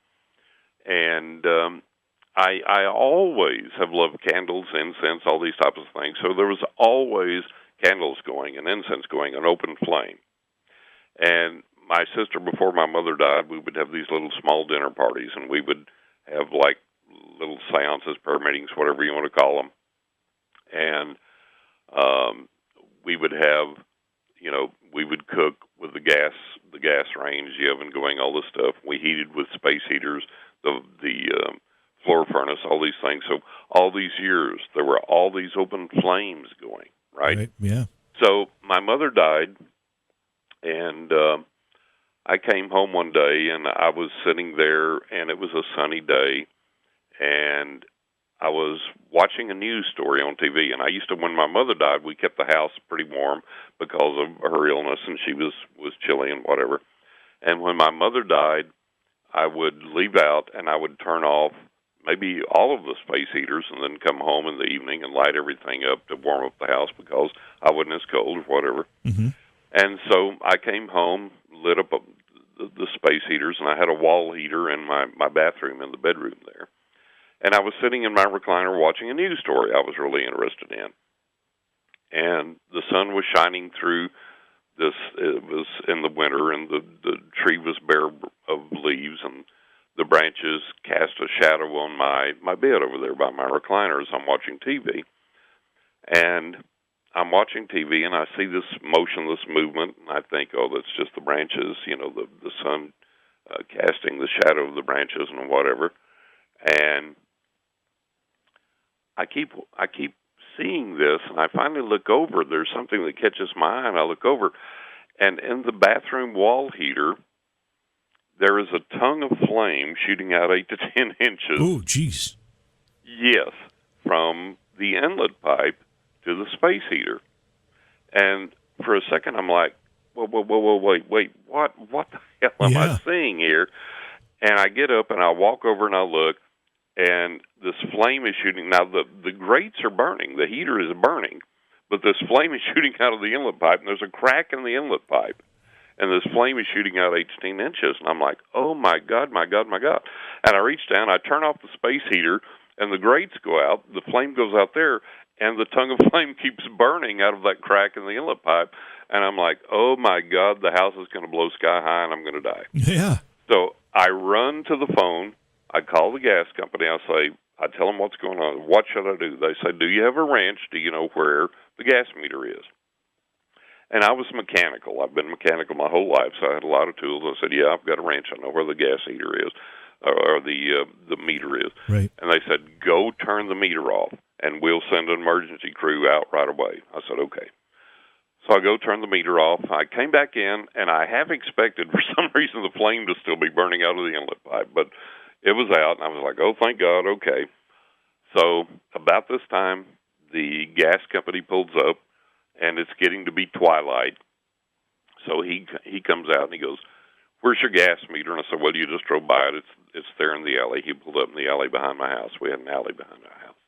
And I always have loved candles, incense, all these types of things. So there was always candles going and incense going, an open flame. And my sister, before my mother died, we would have these little small dinner parties, and we would have like little seances, prayer meetings, whatever you want to call them. And we would have, we would cook with the gas range, the oven going, all this stuff. We heated with space heaters, the floor furnace, all these things. So all these years, there were all these open flames going, right? Yeah. So my mother died, and I came home one day, and I was sitting there, and it was a sunny day, and I was watching a news story on TV. And I used to, when my mother died, we kept the house pretty warm because of her illness, and she was chilly and whatever. And when my mother died, I would leave out, and I would turn off maybe all of the space heaters, and then come home in the evening and light everything up to warm up the house because I wasn't as cold or whatever. And so I came home, lit up the space heaters, and I had a wall heater in my bathroom in the bedroom there. And I was sitting in my recliner watching a news story I was really interested in. And the sun was shining through this. It was in the winter, and the tree was bare of leaves, and the branches cast a shadow on my bed over there by my recliner as I'm watching TV. And I'm watching TV, and I see this motionless movement, and I think, oh, that's just the branches, the sun casting the shadow of the branches and whatever. And I keep seeing this, and I finally look over. There's something that catches my eye, and I look over, and in the bathroom wall heater, there is a tongue of flame shooting out 8 to 10 inches. Oh, jeez. Yes, from the inlet pipe to the space heater. And for a second, I'm like, whoa, wait, what the hell am I seeing here? And I get up and I walk over and I look, and this flame is shooting. Now, the grates are burning. The heater is burning, but this flame is shooting out of the inlet pipe, and there's a crack in the inlet pipe. And this flame is shooting out 18 inches. And I'm like, oh, my God. And I reach down, I turn off the space heater, and the grates go out. The flame goes out there, and the tongue of flame keeps burning out of that crack in the inlet pipe. And I'm like, oh, my God, the house is going to blow sky high, and I'm going to die. Yeah. So I run to the phone. I call the gas company. I tell them what's going on. What should I do? They say, do you have a wrench? Do you know where the gas meter is? And I was mechanical. I've been mechanical my whole life, so I had a lot of tools. I said, yeah, I've got a wrench. I know where the gas heater is, or the meter is. Right. And they said, go turn the meter off, and we'll send an emergency crew out right away. I said, okay. So I go turn the meter off. I came back in, and I half expected for some reason the flame to still be burning out of the inlet pipe, but it was out, and I was like, oh, thank God, okay. So about this time, the gas company pulls up, and it's getting to be twilight. So he comes out, and he goes, where's your gas meter? And I said, well, you just drove by it. It's there in the alley. He pulled up in the alley behind my house. We had an alley behind our house.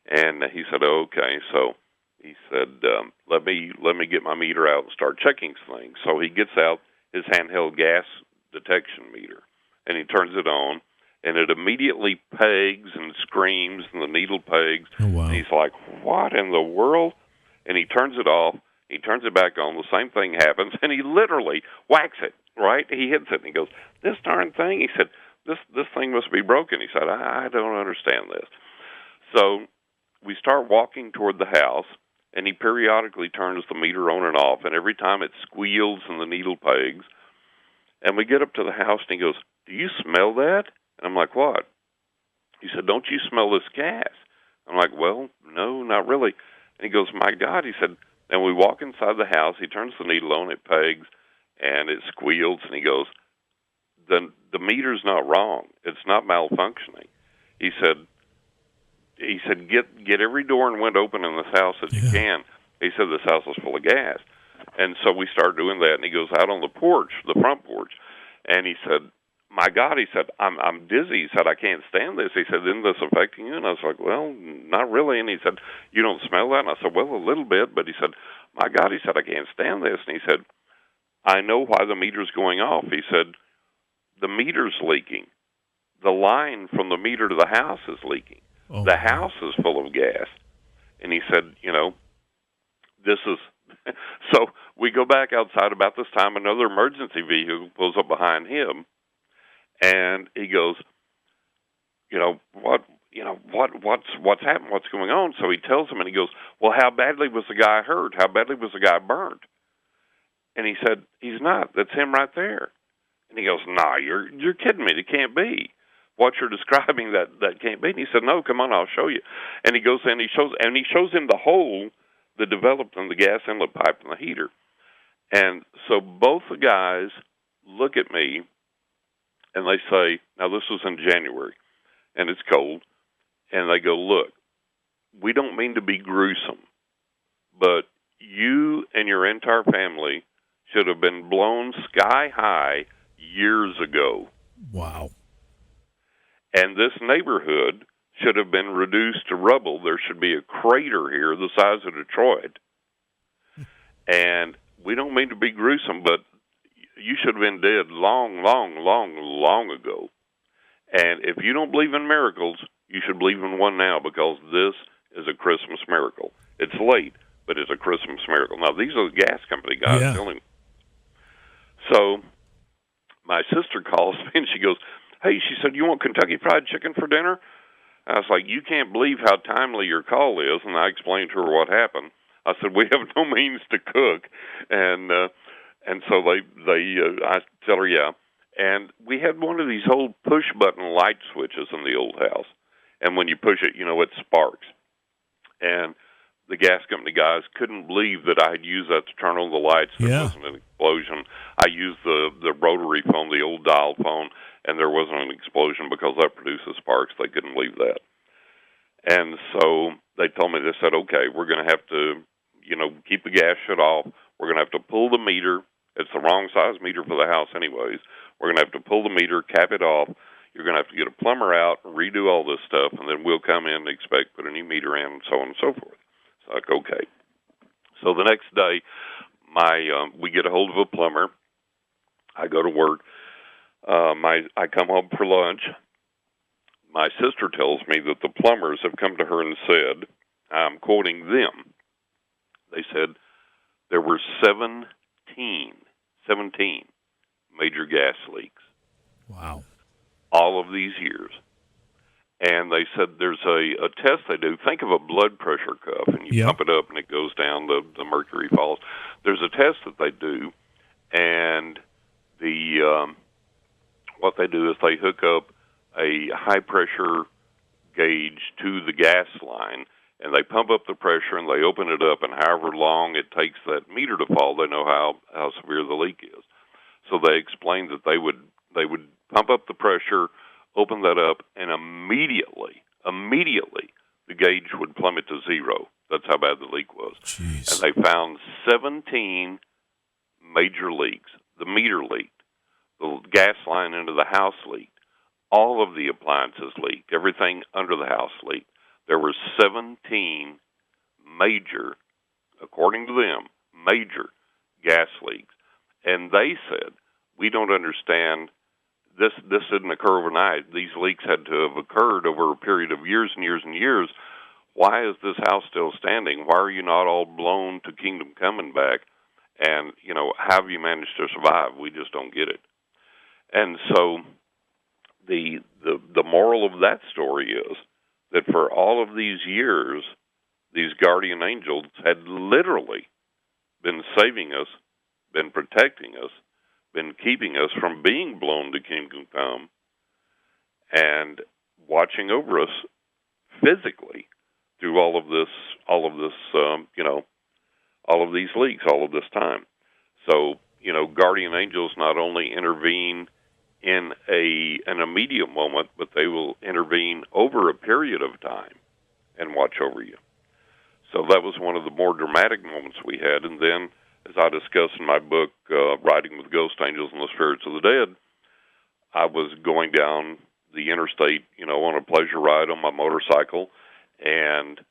And he said, okay. So he said, let me get my meter out and start checking things. So he gets out his handheld gas detection meter, and he turns it on, and it immediately pegs and screams, and the needle pegs. Oh, wow. And he's like, what in the world? And he turns it off. He turns it back on. The same thing happens, and he literally whacks it, right? He hits it, and he goes, this darn thing. He said, this thing must be broken. He said, I don't understand this. So we start walking toward the house, and he periodically turns the meter on and off, and every time it squeals and the needle pegs. And we get up to the house, and he goes, do you smell that? And I'm like, what? He said, don't you smell this gas? I'm like, well, no, not really. And he goes, my God. He said, and we walk inside the house. He turns the needle on, it pegs, and it squeals. And he goes, the meter's not wrong. It's not malfunctioning. He said, get every door and window open in this house that you can. He said, this house is full of gas. And so we started doing that. And he goes out on the porch, the front porch, and he said, my God, he said, I'm dizzy. He said, I can't stand this. He said, isn't this affecting you? And I was like, well, not really. And he said, you don't smell that? And I said, well, a little bit. But he said, my God, he said, I can't stand this. And he said, I know why the meter's going off. He said, the meter's leaking. The line from the meter to the house is leaking. Oh, the house is full of gas. And he said, this is... So we go back outside about this time. Another emergency vehicle pulls up behind him. And he goes, what's happened? What's going on? So he tells him, and he goes, well, how badly was the guy hurt? How badly was the guy burnt? And he said, he's not. That's him right there. And he goes, nah, you're kidding me. It can't be. What you're describing, that can't be. And he said, no, come on, I'll show you. And he goes in, he shows him the hole that developed in the gas inlet pipe and the heater. And so both the guys look at me, and they say, now this was in January, and it's cold, and they go, look, we don't mean to be gruesome, but you and your entire family should have been blown sky high years ago. Wow. And this neighborhood should have been reduced to rubble. There should be a crater here the size of Detroit. And we don't mean to be gruesome, but you should have been dead long ago. And if you don't believe in miracles, you should believe in one now, because this is a Christmas miracle. It's late, but it's a Christmas miracle. Now, these are the gas company guys telling me. So my sister calls me, and she goes, hey, she said, you want Kentucky Fried Chicken for dinner? I was like, you can't believe how timely your call is. And I explained to her what happened. I said, we have no means to cook. And so I tell her, yeah. And we had one of these old push-button light switches in the old house. And when you push it, it sparks. And the gas company guys couldn't believe that I had used that to turn on the lights. There wasn't an explosion. I used the rotary phone, the old dial phone, and there wasn't an explosion because that produces sparks. They couldn't believe that. And so they told me, they said, okay, we're going to have to, keep the gas shut off. We're going to have to pull the meter. It's the wrong size meter for the house anyways. We're going to have to pull the meter, cap it off. You're going to have to get a plumber out, redo all this stuff, and then we'll come in and expect put a new meter in, and so on and so forth. It's like, okay. So the next day, we get a hold of a plumber. I go to work. I come home for lunch. My sister tells me that the plumbers have come to her and said, I'm quoting them, they said there were 17 major gas leaks. Wow. All of these years. And they said there's a test they do. Think of a blood pressure cuff, and you pump it up and it goes down, the mercury falls. There's a test that they do, and what they do is they hook up a high-pressure gauge to the gas line, and they pump up the pressure, and they open it up, and however long it takes that meter to fall, they know how severe the leak is. So they explained that they would pump up the pressure, open that up, and immediately, the gauge would plummet to zero. That's how bad the leak was. Jeez. And they found 17 major leaks. The meter leaked. The gas line into the house leaked. All of the appliances leaked. Everything under the house leaked. There were 17 major, according to them, major gas leaks. And they said, we don't understand. This didn't occur overnight. These leaks had to have occurred over a period of years and years and years. Why is this house still standing? Why are you not all blown to kingdom coming back? And, how have you managed to survive? We just don't get it. And so the moral of that story is that for all of these years, these guardian angels had literally been saving us, been protecting us, been keeping us from being blown to kingdom come, and watching over us physically through all of this, all of these leaks, all of this time. So, guardian angels not only intervene in an immediate moment, but they will intervene over a period of time and watch over you. So that was one of the more dramatic moments we had. And then, as I discuss in my book, Riding with Ghost Angels and the Spirits of the Dead, I was going down the interstate, on a pleasure ride on my motorcycle, and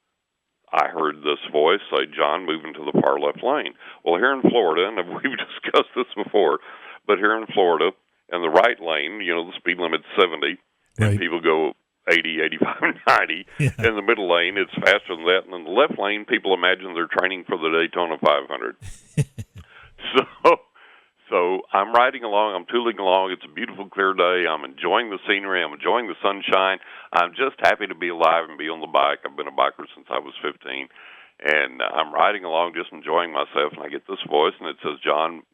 I heard this voice say, John, move into the far left lane. Well, here in Florida, and we've discussed this before, but here in Florida, in the right lane, the speed limit's 70, and people go 80, 85, 90. Yeah. In the middle lane, it's faster than that. And in the left lane, people imagine they're training for the Daytona 500. So I'm riding along. I'm tooling along. It's a beautiful, clear day. I'm enjoying the scenery. I'm enjoying the sunshine. I'm just happy to be alive and be on the bike. I've been a biker since I was 15. And I'm riding along, just enjoying myself. And I get this voice, and it says, John,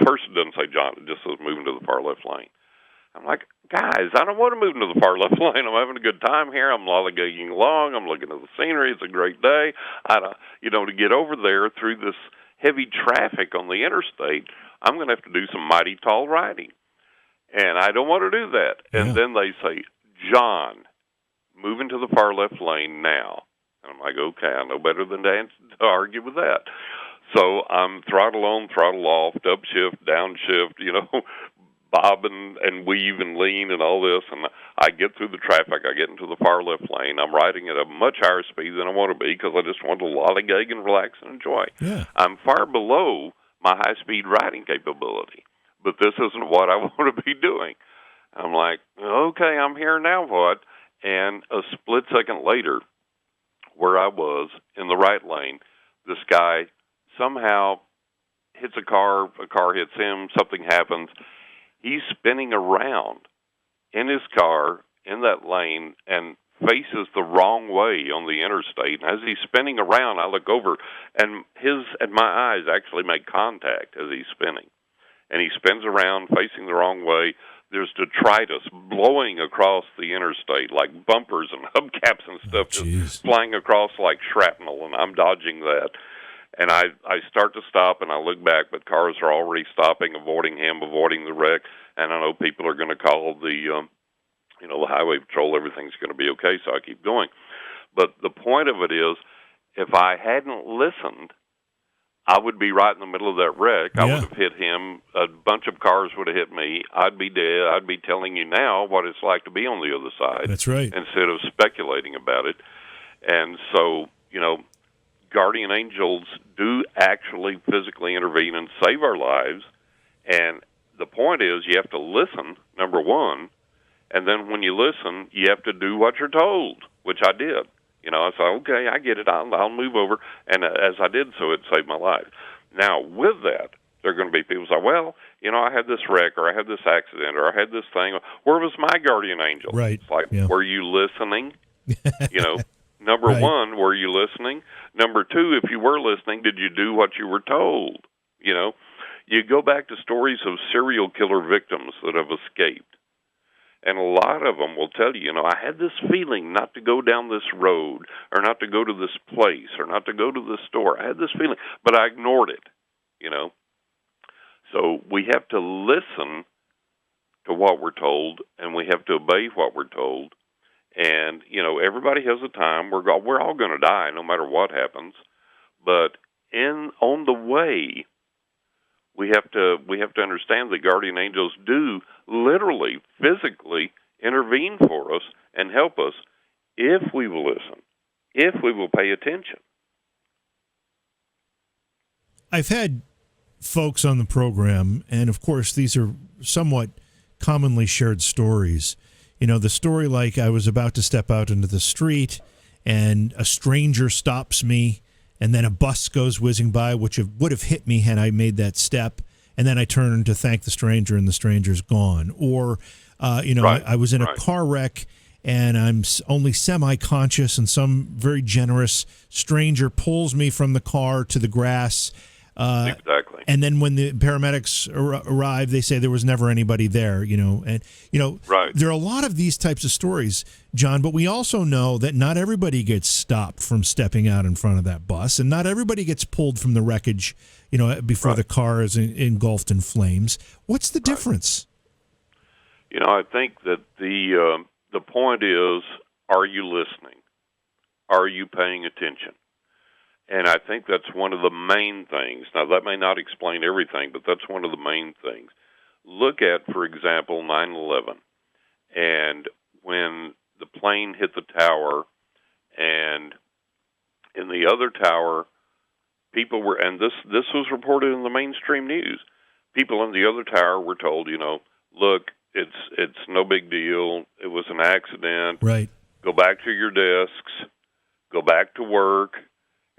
first it doesn't say John. It just says, moving to the far left lane. I'm like, guys, I don't want to move into the far left lane. I'm having a good time here. I'm lollygagging along. I'm looking at the scenery. It's a great day. To get over there through this heavy traffic on the interstate, I'm going to have to do some mighty tall riding. And I don't want to do that. Yeah. And then they say, John, move into the far left lane now. And I'm like, okay, I know better than to argue with that. So I'm throttle on, throttle off, upshift, downshift, bob and weave and lean and all this, and I get through the traffic. I get into the far left lane. I'm riding at a much higher speed than I want to be because I just want to lollygag and relax and enjoy. Yeah. I'm far below my high-speed riding capability, but this isn't what I want to be doing. I'm like, okay, I'm here now, what? And a split second later, where I was in the right lane, this guy somehow hits a car hits him, something happens. He's spinning around in his car in that lane and faces the wrong way on the interstate. And as he's spinning around, I look over, and my eyes actually make contact as he's spinning. And he spins around facing the wrong way. There's detritus blowing across the interstate, like bumpers and hubcaps and stuff just flying across like shrapnel, and I'm dodging that. And I start to stop, and I look back, but cars are already stopping, avoiding him, avoiding the wreck. And I know people are going to call the the highway patrol, everything's going to be okay, so I keep going. But the point of it is, if I hadn't listened, I would be right in the middle of that wreck. I would have hit him. A bunch of cars would have hit me. I'd be dead. I'd be telling you now what it's like to be on the other side. That's right. Instead of speculating about it. And so, guardian angels do actually physically intervene and save our lives. And the point is, you have to listen, number one, and then when you listen, you have to do what you're told, which I did. I said, okay, I get it. I'll move over. And as I did so, it saved my life. Now, with that, there are going to be people who say, well, I had this wreck, or I had this accident, or I had this thing. Where was my guardian angel? Right. It's like, were you listening? Number one, were you listening? Number two, if you were listening, did you do what you were told? You go back to stories of serial killer victims that have escaped. And a lot of them will tell you, I had this feeling not to go down this road, or not to go to this place, or not to go to this store. I had this feeling, but I ignored it, So we have to listen to what we're told, and we have to obey what we're told. And, everybody has a time. We're all going to die no matter what happens. But on the way, we have to understand that guardian angels do literally, physically intervene for us and help us if we will listen, if we will pay attention. I've had folks on the program, and of course these are somewhat commonly shared stories. The story like I was about to step out into the street and a stranger stops me, and then a bus goes whizzing by, which would have hit me had I made that step. And then I turn to thank the stranger, and the stranger's gone. Or, I was in a car wreck, and I'm only semi-conscious, and some very generous stranger pulls me from the car to the grass. Exactly. And then when the paramedics arrive, they say there was never anybody there, Right. There are a lot of these types of stories, John, but we also know that not everybody gets stopped from stepping out in front of that bus, and not everybody gets pulled from the wreckage, before the car is engulfed in flames. What's the difference? I think that the point is, are you listening? Are you paying attention? And I think that's one of the main things. Now, that may not explain everything, but that's one of the main things. Look at, for example, 9/11. And when the plane hit the tower, and in the other tower, people were, and this was reported in the mainstream news, people in the other tower were told, look, it's no big deal. It was an accident. Right. Go back to your desks. Go back to work.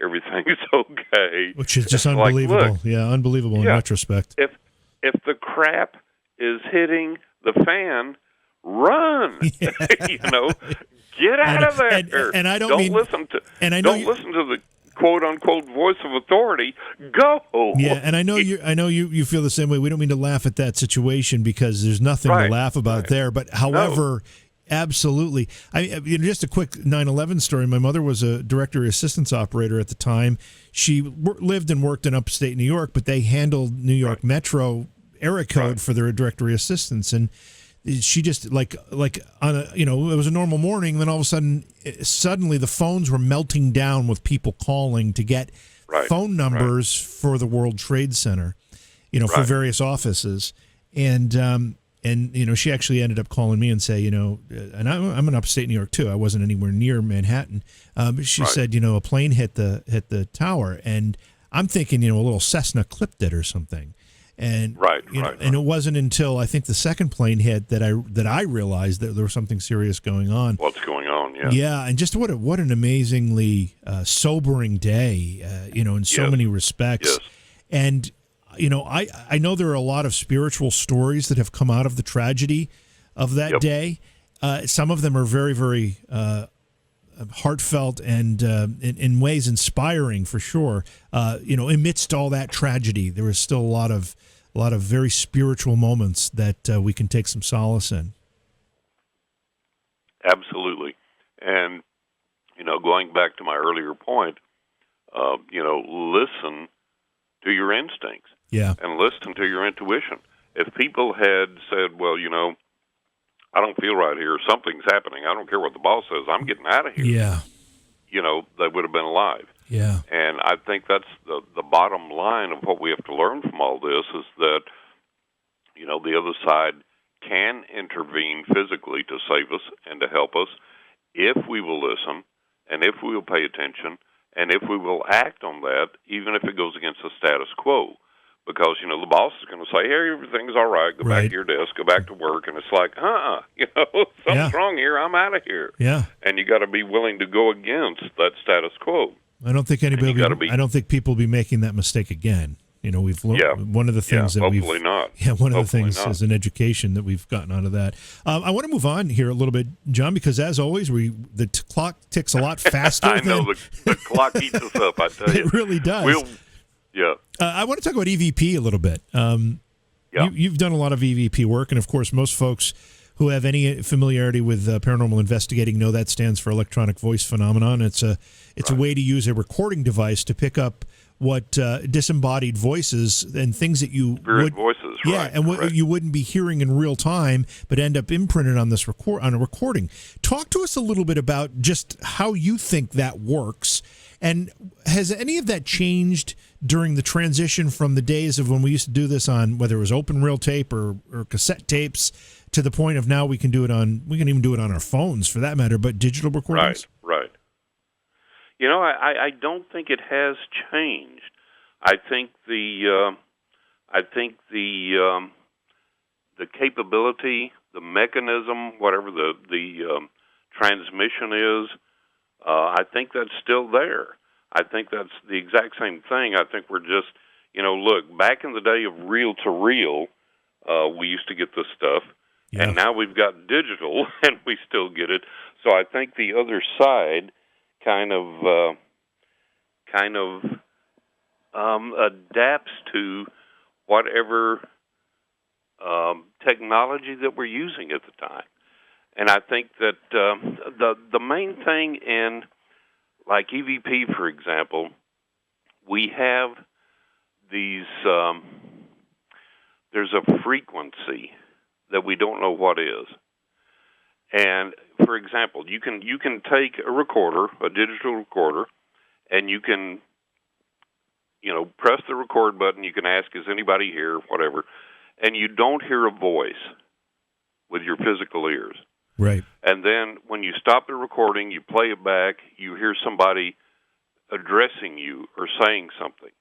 Everything's okay. Which is just unbelievable. Like, look, unbelievable in retrospect. If the crap is hitting the fan, run. Get out of there. And I don't listen to. And I know listen to the quote unquote voice of authority. Go. Yeah, and I know you feel the same way. We don't mean to laugh at that situation because there's nothing to laugh about there. But however. No. Absolutely. Just a quick 9/11 story. My mother was a directory assistance operator at the time. She lived and worked in upstate New York, but they handled New York Metro area code for their directory assistance. And she just like on a, it was a normal morning. Then all of a sudden, suddenly the phones were melting down with people calling to get phone numbers for the World Trade Center, for various offices. And, she actually ended up calling me and say, and I'm in upstate New York too. I wasn't anywhere near Manhattan. But she said, a plane hit the tower, and I'm thinking, a little Cessna clipped it or something. And and it wasn't until I think the second plane hit that I realized that there was something serious going on. What's going on? Yeah. Yeah, and just what an amazingly sobering day, in so many respects. Yes. And I know there are a lot of spiritual stories that have come out of the tragedy of that day. Some of them are very, very heartfelt and in ways inspiring for sure. Amidst all that tragedy, there is still a lot of very spiritual moments that we can take some solace in. Absolutely. And, going back to my earlier point, listen to your instincts. Yeah. And listen to your intuition. If people had said, well, I don't feel right here. Something's happening. I don't care what the boss says. I'm getting out of here. Yeah. They would have been alive. Yeah. And I think that's the bottom line of what we have to learn from all this is that, the other side can intervene physically to save us and to help us if we will listen and if we will pay attention and if we will act on that, even if it goes against the status quo. Because, the boss is going to say, hey, everything's all right, go back to your desk, go back to work. And it's like, something's wrong here, I'm out of here. Yeah. And you got to be willing to go against that status quo. I don't think I don't think people will be making that mistake again. We've learned one of the things that hopefully not. Yeah, one of the things not. is an education that we've gotten out of that. I want to move on here a little bit, John, because as always, the clock ticks a lot faster. I know the clock eats us up. I tell you, it really does. I want to talk about EVP a little bit. You've done a lot of EVP work, and of course, most folks who have any familiarity with paranormal investigating know that stands for electronic voice phenomenon. It's a way to use a recording device to pick up what disembodied voices and things that you voices, and what you wouldn't be hearing in real time, but end up imprinted on this on a recording. Talk to us a little bit about just how you think that works, and has any of that changed during the transition from the days of when we used to do this on whether it was open reel tape or cassette tapes to the point of now we can even do it on our phones for that matter, but digital recordings? Right. I don't think it has changed. I think the capability, the mechanism, whatever the transmission is, I think that's still there. I think that's the exact same thing. I think we're just, look, back in the day of reel to reel, we used to get this stuff, and now we've got digital, and we still get it. So I think the other side kind of adapts to whatever technology that we're using at the time. And I think that the main thing in, like EVP, for example, we have these, there's a frequency that we don't know what is. And, for example, you can take a recorder, a digital recorder, and you can, press the record button. You can ask, is anybody here, whatever, and you don't hear a voice with your physical ears. Right. And then when you stop the recording, you play it back, you hear somebody addressing you or saying something.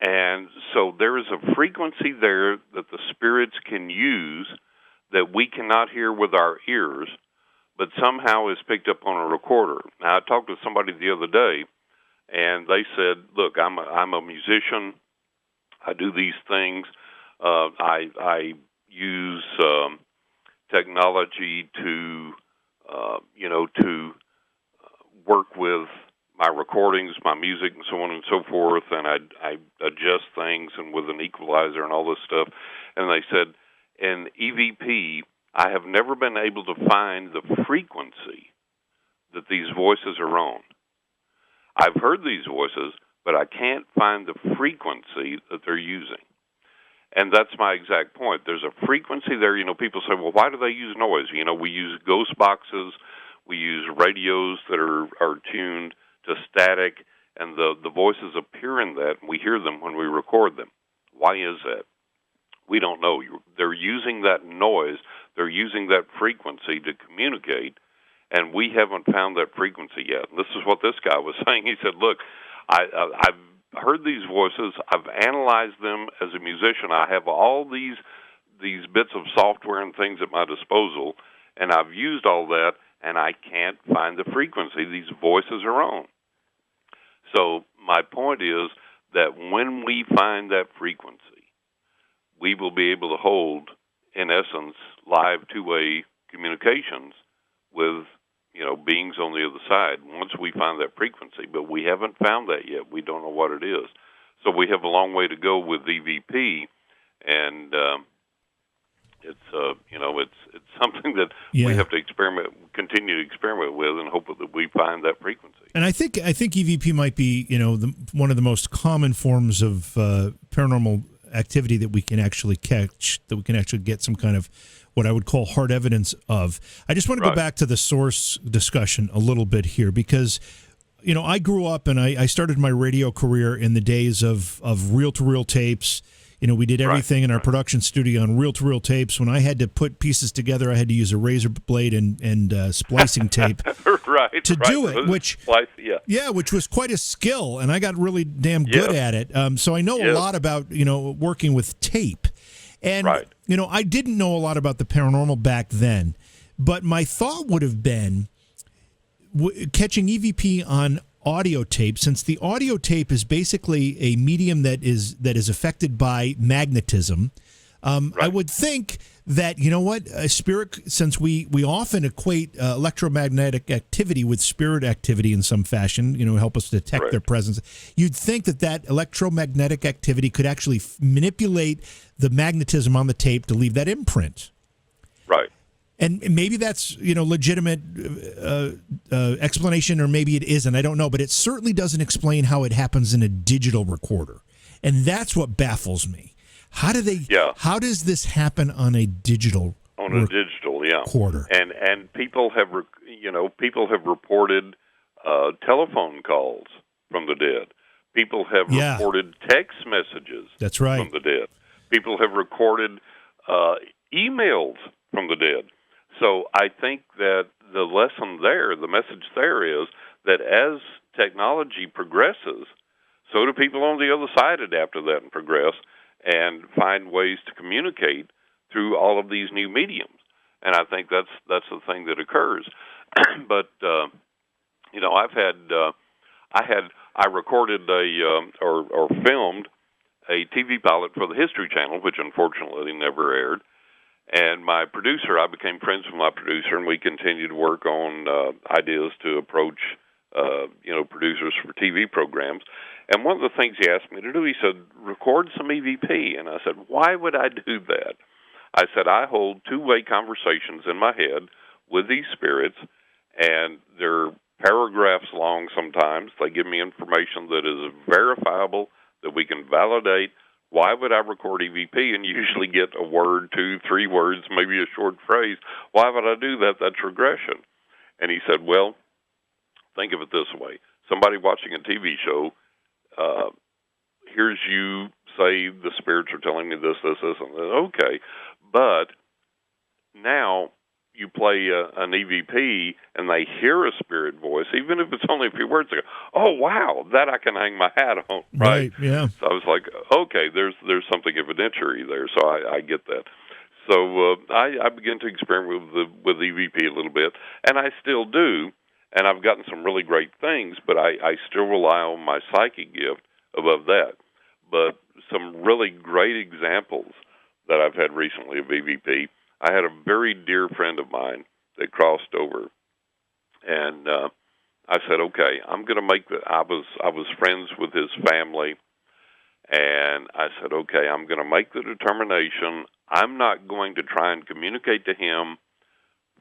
And so there is a frequency there that the spirits can use that we cannot hear with our ears, but somehow is picked up on a recorder. Now, I talked to somebody the other day, and they said, look, I'm a musician. I do these things. I use technology to work with my recordings, my music, and so on and so forth, and I adjust things and with an equalizer and all this stuff. And they said, in EVP, I have never been able to find the frequency that these voices are on. I've heard these voices, but I can't find the frequency that they're using. And that's my exact point. There's a frequency there. People say, well, why do they use noise? We use ghost boxes. We use radios that are tuned to static, and the voices appear in that, and we hear them when we record them. Why is that? We don't know. They're using that noise. They're using that frequency to communicate, and we haven't found that frequency yet. And this is what this guy was saying. He said, look, I've heard these voices. I've analyzed them as a musician. I have all these bits of software and things at my disposal, and I've used all that, and I can't find the frequency these voices are on. So my point is that when we find that frequency, we will be able to hold, in essence, live two-way communications with, beings on the other side once we find that frequency. But we haven't found that yet. We don't know what it is. So we have a long way to go with EVP, and it's something that we have to continue to experiment with, and hope that we find that frequency. And I think EVP might be one of the most common forms of paranormal activity that we can actually catch, that we can actually get some kind of what I would call hard evidence of. I just want to go back to the source discussion a little bit here, because I grew up and I started my radio career in the days of reel-to-reel tapes. We did everything in our production studio on reel-to-reel tapes. When I had to put pieces together, I had to use a razor blade and splicing tape to do it, which was quite a skill, and I got really damn good at it. So I know a lot about working with tape, and I didn't know a lot about the paranormal back then, but my thought would have been catching EVP on audio tape, since the audio tape is basically a medium that is affected by magnetism. I would think that, a spirit, since we often equate electromagnetic activity with spirit activity in some fashion, help us detect their presence. You'd think that electromagnetic activity could actually manipulate the magnetism on the tape to leave that imprint. Right. And maybe that's, legitimate explanation, or maybe it isn't. I don't know. But it certainly doesn't explain how it happens in a digital recorder. And that's what baffles me. How does this happen on a digital recorder? And people have reported telephone calls from the dead. People have reported text messages from the dead. People have recorded emails from the dead. So I think that the lesson there, the message there is that as technology progresses, so do people on the other side adapt to that and progress and find ways to communicate through all of these new mediums. And I think that's the thing that occurs. But I recorded or filmed a TV pilot for the History Channel, which unfortunately never aired. And my producer, I became friends with my producer, and we continued to work on ideas to approach, producers for TV programs. And one of the things he asked me to do, he said, record some EVP. And I said, why would I do that? I said, I hold two-way conversations in my head with these spirits, and they're paragraphs long sometimes. They give me information that is verifiable, that we can validate. Why would I record EVP and usually get a word, 2, 3 words, maybe a short phrase? Why would I do that? That's regression. And he said, well, think of it this way. Somebody watching a TV show hears you say the spirits are telling me this, and this. Okay, but now you play an EVP and they hear a spirit voice, even if it's only a few words, they go, oh, wow, that I can hang my hat on, right? Yeah. So I was like, okay, there's something evidentiary there, so I get that. So I began to experiment with EVP a little bit, and I still do, and I've gotten some really great things, but I still rely on my psychic gift above that. But some really great examples that I've had recently of EVP. I had a very dear friend of mine that crossed over, and I said, okay, I'm going to make I was friends with his family, and I said, okay, I'm going to make the determination. I'm not going to try and communicate to him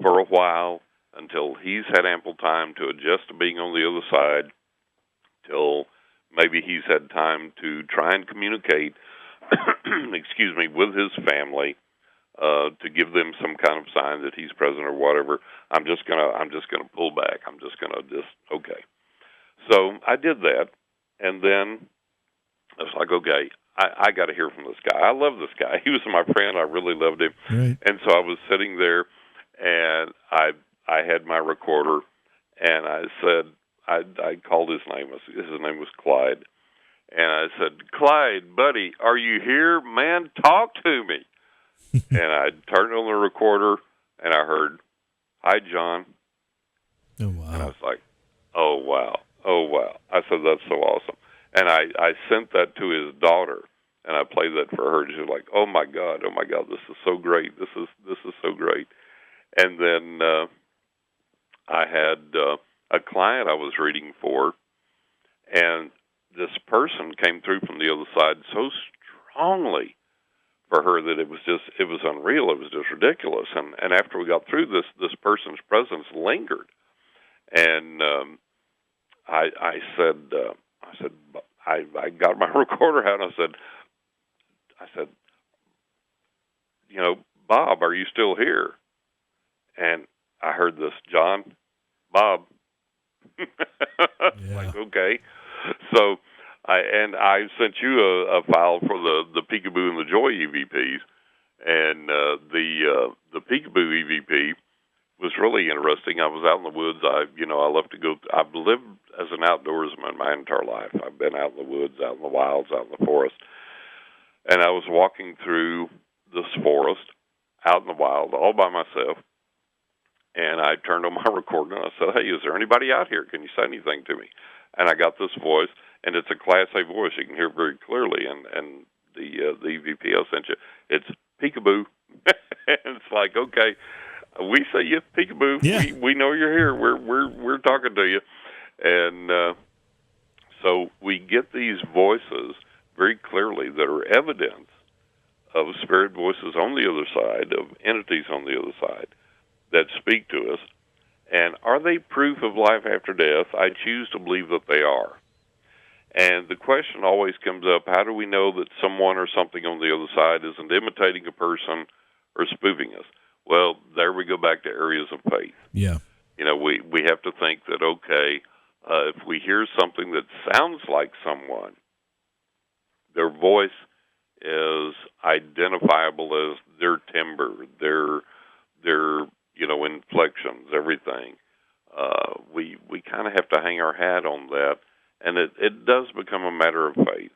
for a while until he's had ample time to adjust to being on the other side, till maybe he's had time to try and communicate, with his family, to give them some kind of sign that he's present or whatever. I'm just gonna pull back. I'm just gonna okay. So I did that, and then I was like, okay, I got to hear from this guy. I love this guy. He was my friend. I really loved him. Right. And so I was sitting there, and I had my recorder, and I said, I called his name. His name was Clyde. And I said, Clyde, buddy, are you here? Man, talk to me. And I turned on the recorder, and I heard, hi, John. Oh, wow. And I was like, oh, wow. I said, that's so awesome. And I sent that to his daughter, and I played that for her. And she was like, oh, my God, this is so great. This is so great. And then I had a client I was reading for, and this person came through from the other side so strongly for her that it was unreal. It was just ridiculous. And after we got through this person's presence lingered. And I said, I got my recorder out, and I said, I said, Bob, are you still here? And I heard this, John, Bob. Like, okay. So I sent you a file for the Peekaboo and the Joy EVPs, and the Peekaboo EVP was really interesting. I was out in the woods. I love to go. I've lived as an outdoorsman my entire life. I've been out in the woods, out in the wilds, out in the forest, and I was walking through this forest, out in the wild, all by myself. And I turned on my recorder and I said, "Hey, is there anybody out here? Can you say anything to me?" And I got this voice, and it's a Class A voice. You can hear it very clearly. And the EVP I sent you, it's Peekaboo. And it's like, okay, we see you, Peekaboo. Yeah. We know you're here. We're talking to you. And so we get these voices very clearly that are evidence of spirit voices on the other side, of entities on the other side that speak to us. And are they proof of life after death? I choose to believe that they are. And the question always comes up, how do we know that someone or something on the other side isn't imitating a person or spoofing us? Well, there we go back to areas of faith. Yeah. We have to think that, okay, if we hear something that sounds like someone, their voice is identifiable as their timbre, their inflections, everything. We kind of have to hang our hat on that, and it does become a matter of faith.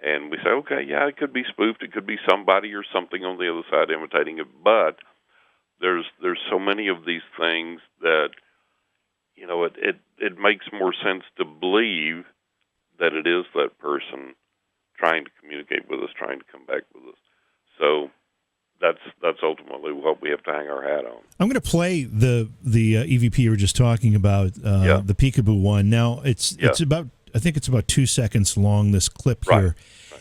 And we say, okay, yeah, it could be spoofed, it could be somebody or something on the other side imitating it, but there's so many of these things that, it makes more sense to believe that it is that person trying to communicate with us, trying to come back with us. So that's ultimately what we have to hang our hat on. I'm going to play the EVP you were just talking about, the Peekaboo one. Now it's about, I think it's about 2 seconds long, this clip here. Right.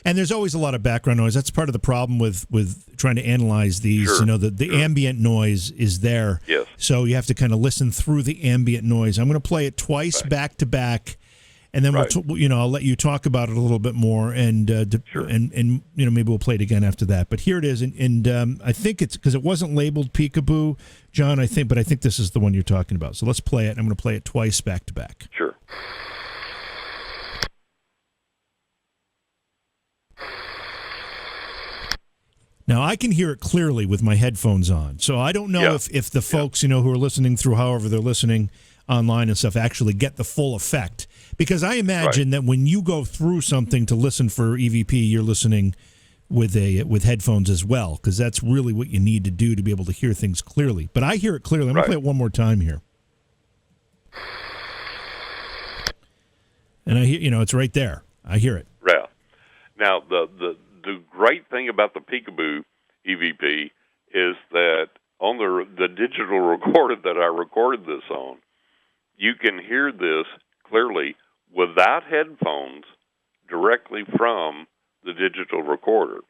And there's always a lot of background noise. That's part of the problem with trying to analyze these. Sure. The ambient noise is there. Yes. So you have to kind of listen through the ambient noise. I'm going to play it twice back to back, and then I'll let you talk about it a little bit more, and and maybe we'll play it again after that. But here it is, and I think it's because it wasn't labeled Peekaboo, John. I think this is the one you're talking about. So let's play it. I'm going to play it twice back to back. Sure. Now, I can hear it clearly with my headphones on, so I don't know if the folks, who are listening through however they're listening online and stuff actually get the full effect. Because I imagine that when you go through something to listen for EVP, you're listening with headphones as well, because that's really what you need to do to be able to hear things clearly. But I hear it clearly. I'm going to play it one more time here. And I hear, it's right there. I hear it. Yeah. Now, the great thing about the Peekaboo EVP is that on the digital recorder that I recorded this on, you can hear this clearly without headphones directly from the digital recorder.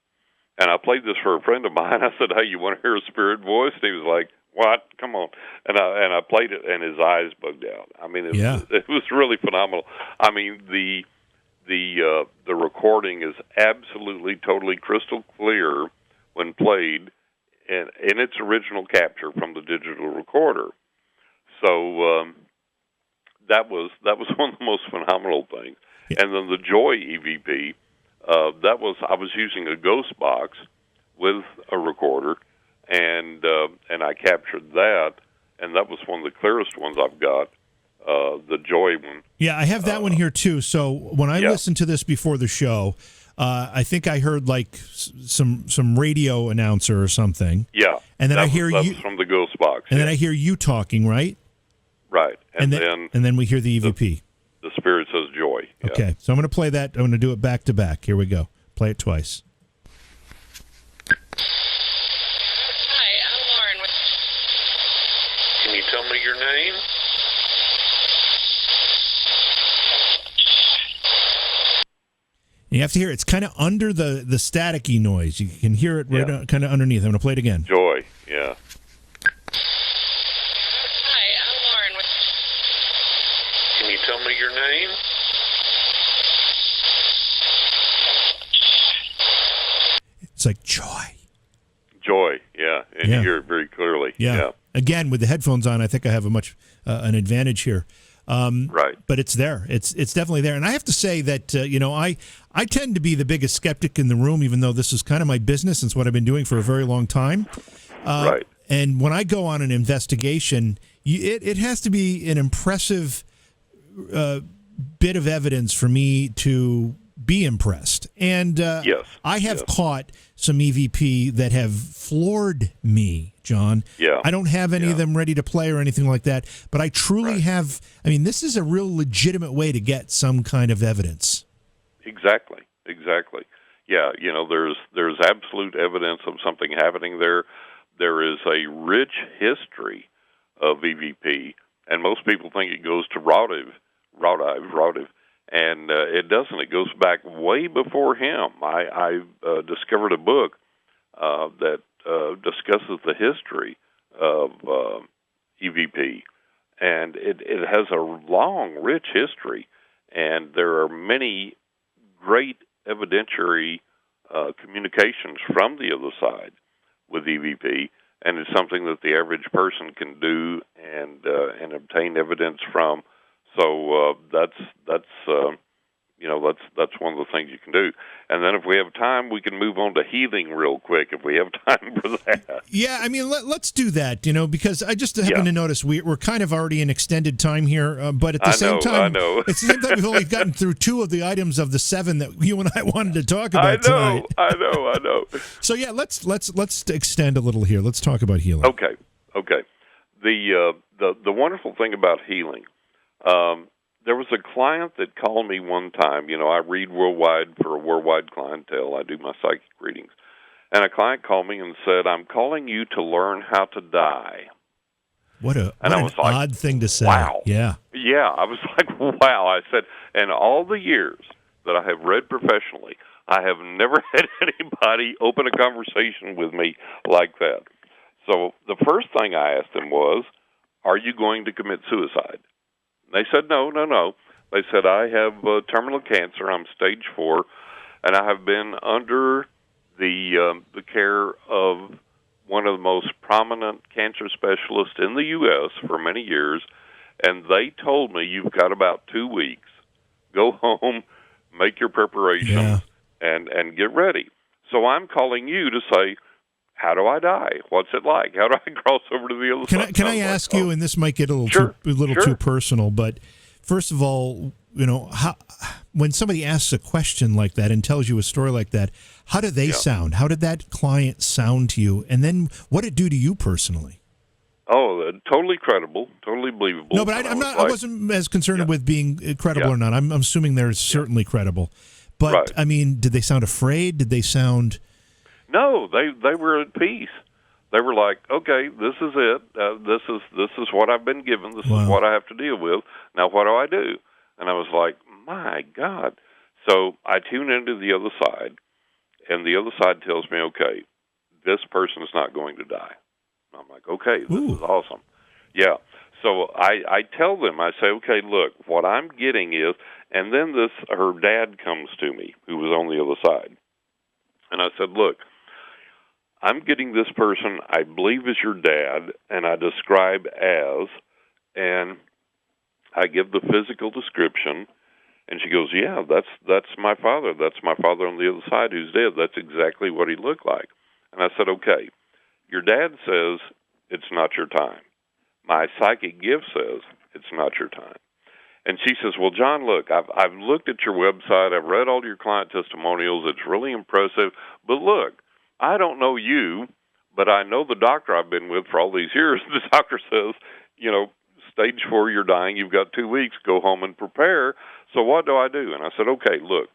And I played this for a friend of mine. I said, "Hey, you want to hear a spirit voice?" And he was like, "What? Come on!" And I played it, and his eyes bugged out. I mean, it was really phenomenal. I mean, the recording is absolutely, totally crystal clear when played in its original capture from the digital recorder. So that was one of the most phenomenal things. Yeah. And then the Joy EVP, I was using a ghost box with a recorder, and I captured that, and that was one of the clearest ones I've got. The Joy one. Yeah, I have that one here too. So when I listened to this before the show, I think I heard like some radio announcer or something. Yeah, and then I hear you from the ghost box. And then I hear you talking, right? Right, and then we hear the EVP. The spirit says Joy. Yeah. Okay, so I'm going to play that. I'm going to do it back to back. Here we go. Play it twice. Hi, I'm Lauren. Can you tell me your name? You have to hear it. It's kind of under the staticky noise. You can hear it right kind of underneath. I'm going to play it again. Joy, yeah. Hi, I'm Lauren. Can you tell me your name? It's like joy. Joy, yeah, and Yeah. you hear it very clearly. Yeah. Again, with the headphones on, I think I have a much an advantage here. Right. But it's there. It's definitely there. And I have to say that I tend to be the biggest skeptic in the room, even though this is kind of my business. It's what I've been doing for a very long time. Right. And when I go on an investigation, it has to be an impressive bit of evidence for me to be impressed. And Yes. I have caught some EVP that have floored me, John. Yeah. I don't have any of them ready to play or anything like that, but I truly have. I mean, this is a real legitimate way to get some kind of evidence. Exactly. Yeah, there's absolute evidence of something happening there. There is a rich history of EVP, and most people think it goes to Rodiv, and it doesn't. It goes back way before him. I discovered a book that discusses the history of EVP, and it has a long, rich history, and there are many great evidentiary communications from the other side with EVP, and it's something that the average person can do and obtain evidence from. So that's one of the things you can do. And then if we have time, we can move on to healing real quick if we have time for that. Yeah, I mean, let's do that, because I just happen to notice we're kind of already in extended time here, but at the same time, I know. At the same time, we've only gotten through 2 of the items of the 7 that you and I wanted to talk about tonight. I know. So yeah, let's extend a little here. Let's talk about healing. Okay. The wonderful thing about healing, there was a client that called me one time. I read worldwide for a worldwide clientele. I do my psychic readings. And a client called me and said, "I'm calling you to learn how to die." What an odd thing to say. Wow. Yeah. Yeah, I was like, wow. I said, and all the years that I have read professionally, I have never had anybody open a conversation with me like that. So the first thing I asked them was, "Are you going to commit suicide?" They said, no. They said, "I have terminal cancer. I'm stage 4, and I have been under the care of one of the most prominent cancer specialists in the U.S. for many years, and they told me, you've got about 2 weeks. Go home, make your preparations, and get ready. So I'm calling you to say, how do I die? What's it like? How do I cross over to the other side?" Can I ask you, and this might get a little too personal, but first of all, when somebody asks a question like that and tells you a story like that, how do they sound? How did that client sound to you? And then what did it do to you personally? Oh, totally credible, totally believable. No, but I wasn't as concerned with being credible or not. I'm assuming they're certainly credible. But, I mean, did they sound afraid? Did they sound... No, they were at peace. They were like, okay, this is it. This is what I've been given. This is what I have to deal with. Now, what do I do? And I was like, my God. So I tune into the other side, and the other side tells me, okay, this person is not going to die. And I'm like, okay, this is awesome. Yeah. So I tell them, I say, okay, look, what I'm getting is, and then her dad comes to me, who was on the other side. And I said, look, I'm getting this person I believe is your dad, and I describe as, and I give the physical description, and she goes, yeah, that's my father. That's my father on the other side who's dead. That's exactly what he looked like. And I said, okay, your dad says it's not your time. My psychic gift says it's not your time. And she says, well, John, look, I've looked at your website. I've read all your client testimonials. It's really impressive. But look, I don't know you, but I know the doctor I've been with for all these years. The doctor says, stage 4, you're dying. You've got 2 weeks. Go home and prepare. So what do I do? And I said, okay, look,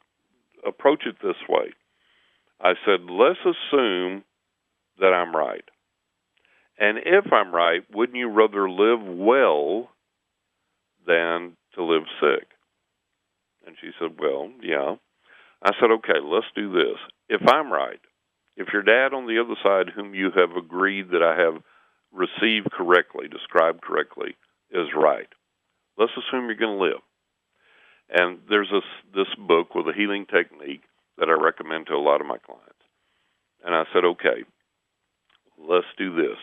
approach it this way. I said, let's assume that I'm right. And if I'm right, wouldn't you rather live well than to live sick? And she said, well, yeah. I said, okay, let's do this. If I'm right, if your dad on the other side, whom you have agreed that I have received correctly, described correctly, is right, let's assume you're going to live. And there's this book with a healing technique that I recommend to a lot of my clients. And I said, okay, let's do this.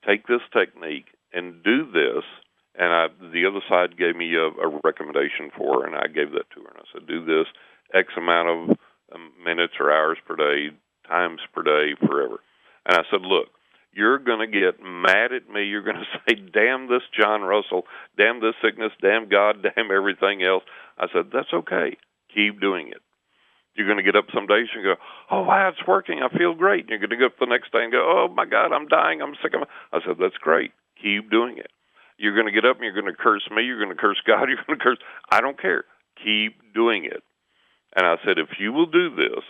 Take this technique and do this. And the other side gave me a recommendation for her, and I gave that to her. And I said, do this X amount of minutes or hours per day, times per day, forever. And I said, look, you're going to get mad at me. You're going to say, damn this John Russell, damn this sickness, damn God, damn everything else. I said, that's okay. Keep doing it. You're going to get up some days and go, oh, wow, it's working. I feel great. And you're going to get up the next day and go, oh, my God, I'm dying. I'm sick of it. I said, that's great. Keep doing it. You're going to get up and you're going to curse me. You're going to curse God. You're going to curse. I don't care. Keep doing it. And I said, if you will do this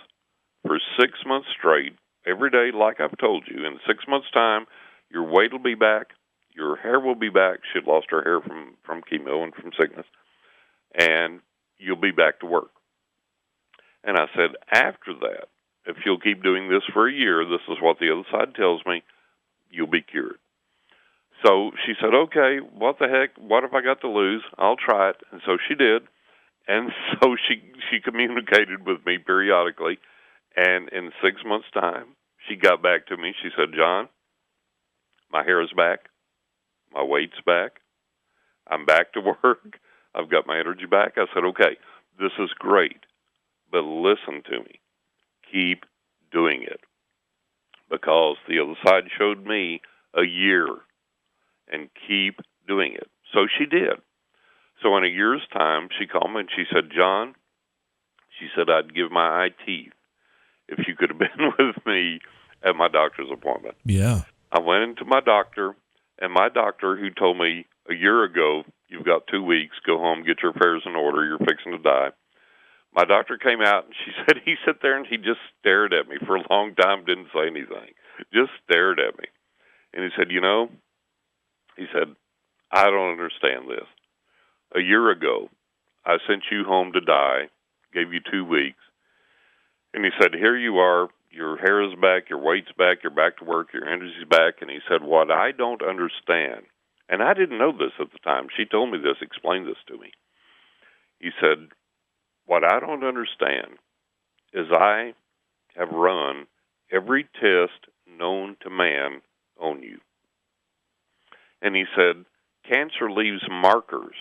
for 6 months straight, every day like I've told you, in 6 months' time, your weight will be back. Your hair will be back. She had lost her hair from chemo and from sickness. And you'll be back to work. And I said, after that, if you'll keep doing this for a year, this is what the other side tells me, you'll be cured. So she said, okay, what the heck? What have I got to lose? I'll try it. And so she did. And so she communicated with me periodically. And in 6 months' time, she got back to me. She said, John, my hair is back. My weight's back. I'm back to work. I've got my energy back. I said, okay, this is great. But listen to me. Keep doing it. Because the other side showed me a year. And keep doing it. So she did. So in a year's time, she called me and she said, John, she said, I'd give my eye teeth if you could have been with me at my doctor's appointment. Yeah. I went into my doctor, and my doctor, who told me a year ago, you've got 2 weeks, go home, get your affairs in order, you're fixing to die. My doctor came out, and she said, he sat there and he just stared at me for a long time, didn't say anything, just stared at me. And he said, he said, I don't understand this. A year ago, I sent you home to die, gave you 2 weeks. And he said, here you are, your hair is back, your weight's back, you're back to work, your energy's back. And he said, what I don't understand, and I didn't know this at the time. She told me this, explained this to me. He said, what I don't understand is I have run every test known to man on you. And he said, cancer leaves markers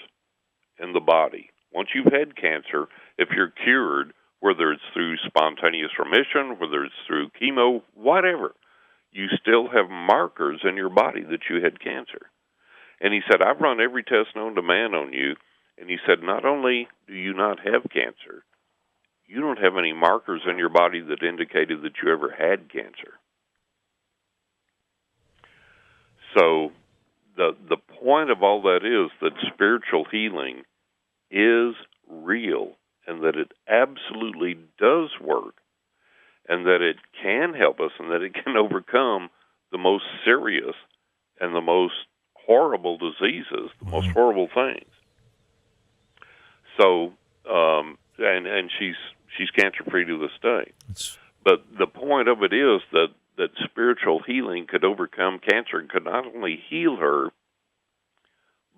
in the body. Once you've had cancer, if you're cured, whether it's through spontaneous remission, whether it's through chemo, whatever, you still have markers in your body that you had cancer. And he said, I've run every test known to man on you. And he said, not only do you not have cancer, you don't have any markers in your body that indicated that you ever had cancer. So the point of all that is that spiritual healing is real and that it absolutely does work and that it can help us and that it can overcome the most serious and the most horrible diseases, the most horrible things. So, and she's cancer-free to this day. But the point of it is that spiritual healing could overcome cancer and could not only heal her,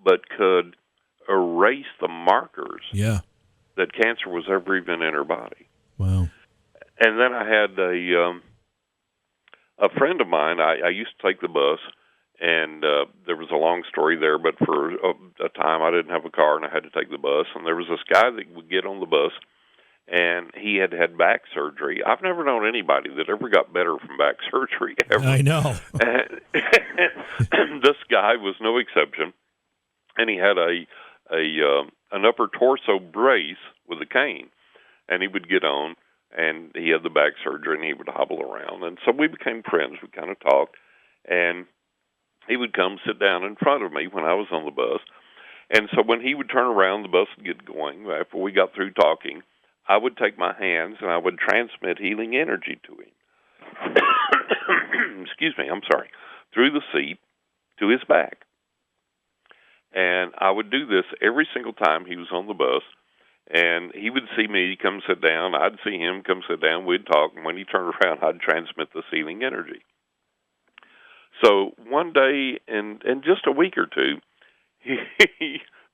but could erase the markers that cancer was ever even in her body. Wow. And then I had a friend of mine, I used to take the bus, and there was a long story there, but for a time I didn't have a car and I had to take the bus, and there was this guy that would get on the bus, and he had had back surgery. I've never known anybody that ever got better from back surgery, ever. I know. And this guy was no exception, and he had an upper torso brace with a cane, and he would get on, and he had the back surgery, and he would hobble around. And so we became friends. We kind of talked, and he would come sit down in front of me when I was on the bus. And so when he would turn around, the bus would get going. After we got through talking, I would take my hands and I would transmit healing energy to him. Excuse me, I'm sorry. Through the seat to his back. And I would do this every single time he was on the bus. And he would see me come sit down. I'd see him come sit down. We'd talk. And when he turned around, I'd transmit the healing energy. So one day, in just a week or two,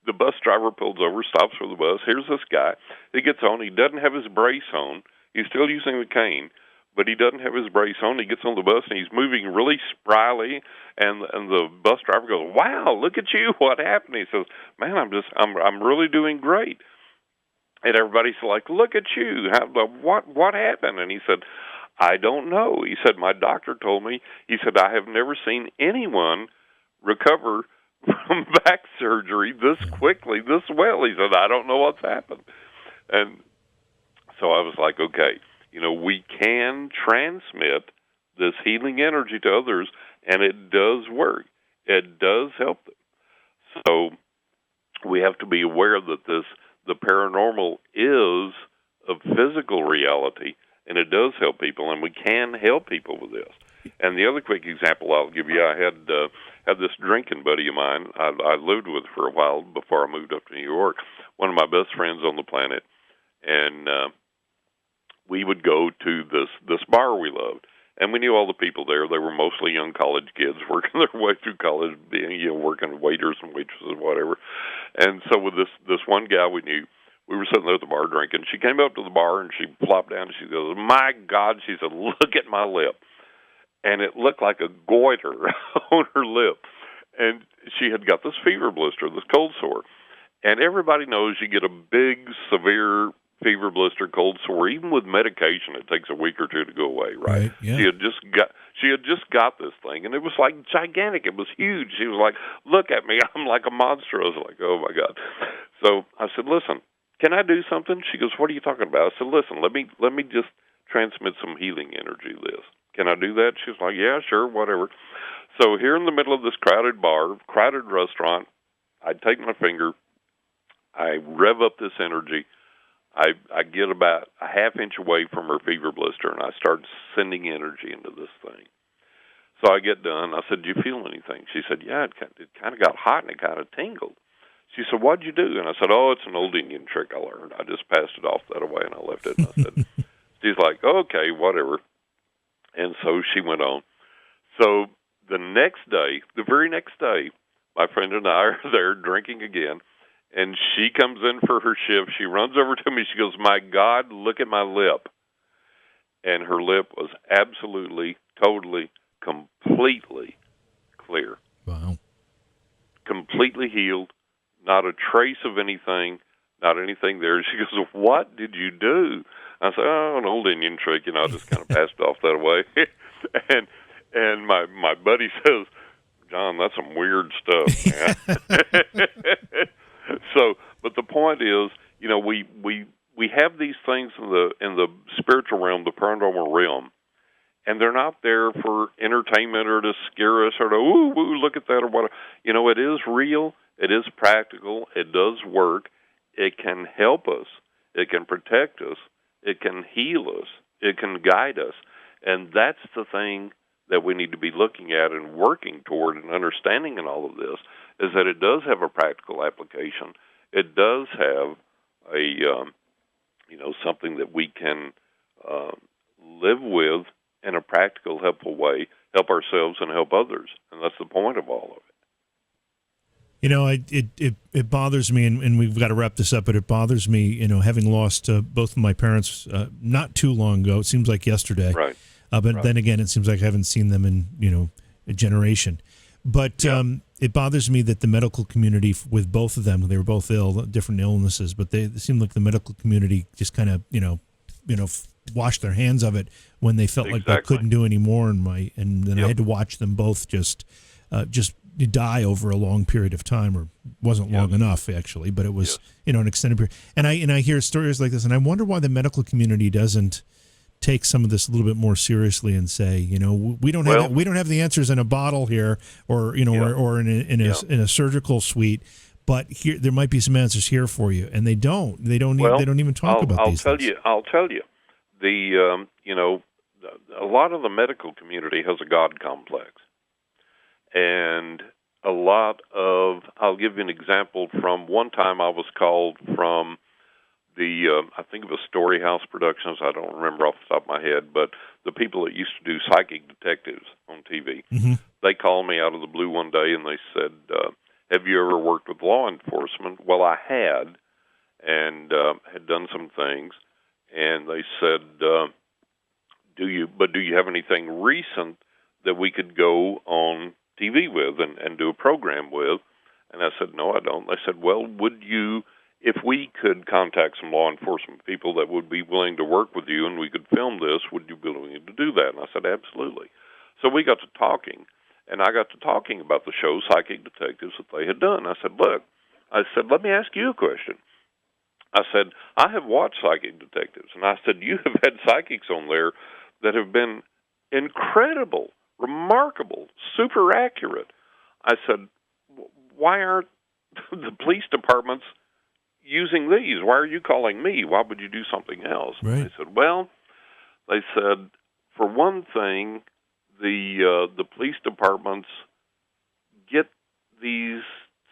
the bus driver pulls over, stops for the bus. Here's this guy. He gets on. He doesn't have his brace on. He's still using the cane, but he doesn't have his brace on. He gets on the bus, and he's moving really spryly, and the bus driver goes, "Wow, look at you! What happened?" He says, "Man, I'm really doing great." And everybody's like, "Look at you! What happened?" And he said, "I don't know." He said, "My doctor told me." He said, "I have never seen anyone recover from back surgery this quickly, this well." He said, "I don't know what's happened." And so I was like, okay, we can transmit this healing energy to others, and it does work. It does help them. So we have to be aware that the paranormal is a physical reality, and it does help people, and we can help people with this. And the other quick example I'll give you, I had this drinking buddy of mine I lived with for a while before I moved up to New York, one of my best friends on the planet, and we would go to this bar we loved. And we knew all the people there. They were mostly young college kids working their way through college, being working waiters and waitresses, whatever. And so with this one gal we knew, we were sitting there at the bar drinking. She came up to the bar and she plopped down and she goes, "My God," she said, "look at my lip." And it looked like a goiter on her lip. And she had got this fever blister, this cold sore. And everybody knows you get a big, severe fever blister, cold sore, even with medication, it takes a week or two to go away, right? Yeah. She had just got this thing, and it was like gigantic. It was huge. She was like, "Look at me, I'm like a monster." I was like, "Oh my God." So I said, "Listen, can I do something?" She goes, "What are you talking about?" I said, "Listen, let me just transmit some healing energy to this. Can I do that?" She was like, "Yeah, sure, whatever." So here in the middle of this crowded bar, crowded restaurant, I take my finger, I rev up this energy. I get about a half inch away from her fever blister, and I start sending energy into this thing. So I get done. I said, "Do you feel anything?" She said, "Yeah, it kind of got hot and it kind of tingled." She said, "What'd you do?" And I said, "Oh, it's an old Indian trick I learned. I just passed it off that way and I left it." And I said, she's like, "Okay, whatever." And so she went on. So the next day, the very next day, my friend and I are there drinking again. And she comes in for her shift. She runs over to me. She goes, "My God, look at my lip." And her lip was absolutely, totally, completely clear. Wow. Completely healed. Not a trace of anything. Not anything there. She goes, "What did you do?" I said, "Oh, an old Indian trick. I just kind of passed it off that way." and my buddy says, "John, that's some weird stuff, man." So, but the point is, we have these things in the spiritual realm, the paranormal realm, and they're not there for entertainment or to scare us or to ooh look at that or whatever. It is real, it is practical, it does work, it can help us, it can protect us, it can heal us, it can guide us, and that's the thing that we need to be looking at and working toward and understanding in all of this, is that it does have a practical application. It does have a, something that we can live with in a practical, helpful way, help ourselves and help others. And that's the point of all of it. It bothers me, and we've got to wrap this up, but it bothers me, having lost both of my parents not too long ago. It seems like yesterday. Right. But right. Then again, it seems like I haven't seen them in, a generation. But it bothers me that the medical community, with both of them, they were both ill, different illnesses, but they seemed like the medical community just kind of, washed their hands of it when they felt like they couldn't do any more. And then I had to watch them both just die over a long period of time, or wasn't long enough actually, but it was an extended period. And I hear stories like this, and I wonder why the medical community doesn't take some of this a little bit more seriously and say, we don't have the answers in a bottle here, or or in a surgical suite, but here there might be some answers here for you, and they don't even talk about these things. I'll tell you, a lot of the medical community has a God complex, and I'll give you an example from one time I was called from I think it was Storyhouse Productions. I don't remember off the top of my head, but the people that used to do psychic detectives on TV, they called me out of the blue one day and they said, "Have you ever worked with law enforcement?" Well, I had, and had done some things, and they said, do you have anything recent that we could go on TV with and do a program with? And I said, no, I don't. They said, well, would you, if we could contact some law enforcement people that would be willing to work with you and we could film this, would you be willing to do that? And I said, absolutely. So we got to talking, and I got to talking about the show Psychic Detectives that they had done. I said, look, let me ask you a question. I said, I have watched Psychic Detectives, and I said, you have had psychics on there that have been incredible, remarkable, super accurate. I said, why aren't the police departments using these? Why are you calling me? Why would you do something else? Right. They said, well, for one thing, the police departments get these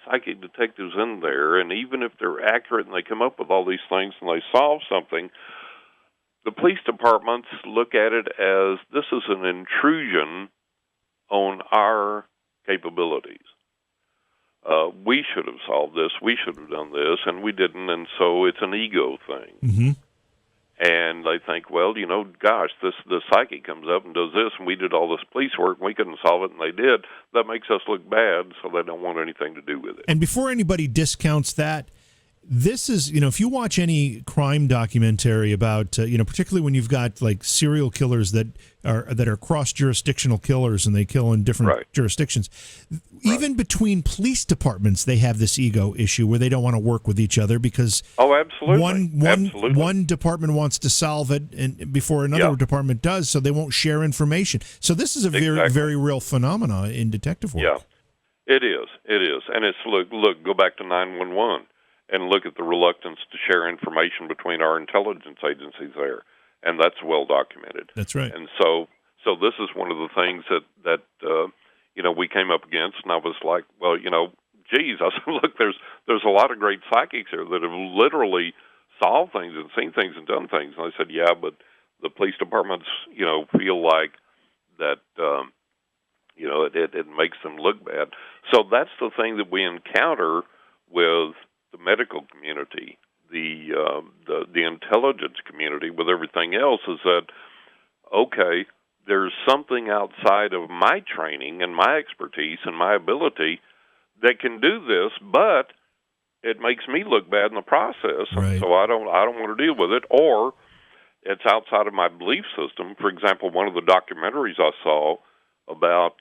psychic detectives in there, and even if they're accurate and they come up with all these things and they solve something, the police departments look at it as this is an intrusion on our capabilities. We should have solved this, we should have done this, and we didn't, and so it's an ego thing. Mm-hmm. And they think, well, gosh, the psychic comes up and does this, and we did all this police work, and we couldn't solve it, and they did. That makes us look bad, so they don't want anything to do with it. And before anybody discounts that, this is, if you watch any crime documentary about, particularly when you've got like serial killers that are cross-jurisdictional killers and they kill in different jurisdictions, even between police departments, they have this ego issue where they don't want to work with each other because absolutely. one department wants to solve it and before another department does, so they won't share information. So this is a very, very real phenomena in detective work. Yeah, it is. And it's, look, go back to 911. And look at the reluctance to share information between our intelligence agencies there, and that's well documented. That's right. And so this is one of the things that we came up against, and I was like, well, geez, I said, look, there's a lot of great psychics here that have literally solved things and seen things and done things. And I said, yeah, but the police departments, feel like that, it makes them look bad. So that's the thing that we encounter with the medical community, the intelligence community, with everything else, is that, okay, there's something outside of my training and my expertise and my ability that can do this, but it makes me look bad in the process, and so I don't want to deal with it, or it's outside of my belief system. For example, one of the documentaries I saw about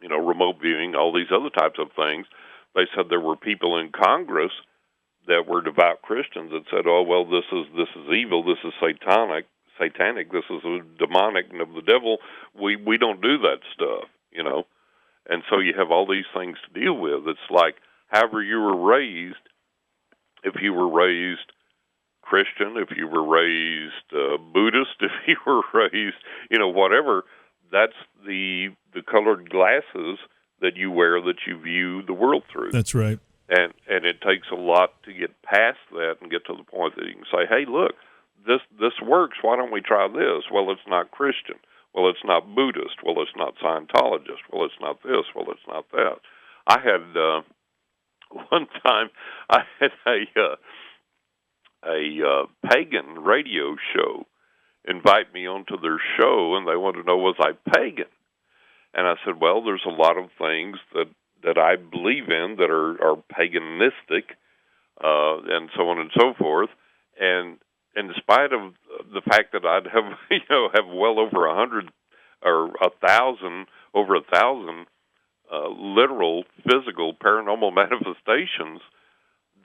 remote viewing, all these other types of things, they said there were people in Congress that were devout Christians that said, "Oh, well, this is evil. This is satanic. This is demonic and of the devil. We don't do that stuff, And so you have all these things to deal with. It's like however you were raised. If you were raised Christian, if you were raised Buddhist, if you were raised, whatever, that's the colored glasses that you wear, that you view the world through. That's right. And it takes a lot to get past that and get to the point that you can say, hey, look, this works. Why don't we try this? Well, it's not Christian. Well, it's not Buddhist. Well, it's not Scientologist. Well, it's not this. Well, it's not that. I had one time I had a pagan radio show invite me onto their show, and they wanted to know, was I pagan? And I said, well, there's a lot of things that I believe in that are paganistic, and so on and so forth. And in spite of the fact that I'd have well over 100 or 1,000, over 1,000 literal, physical, paranormal manifestations,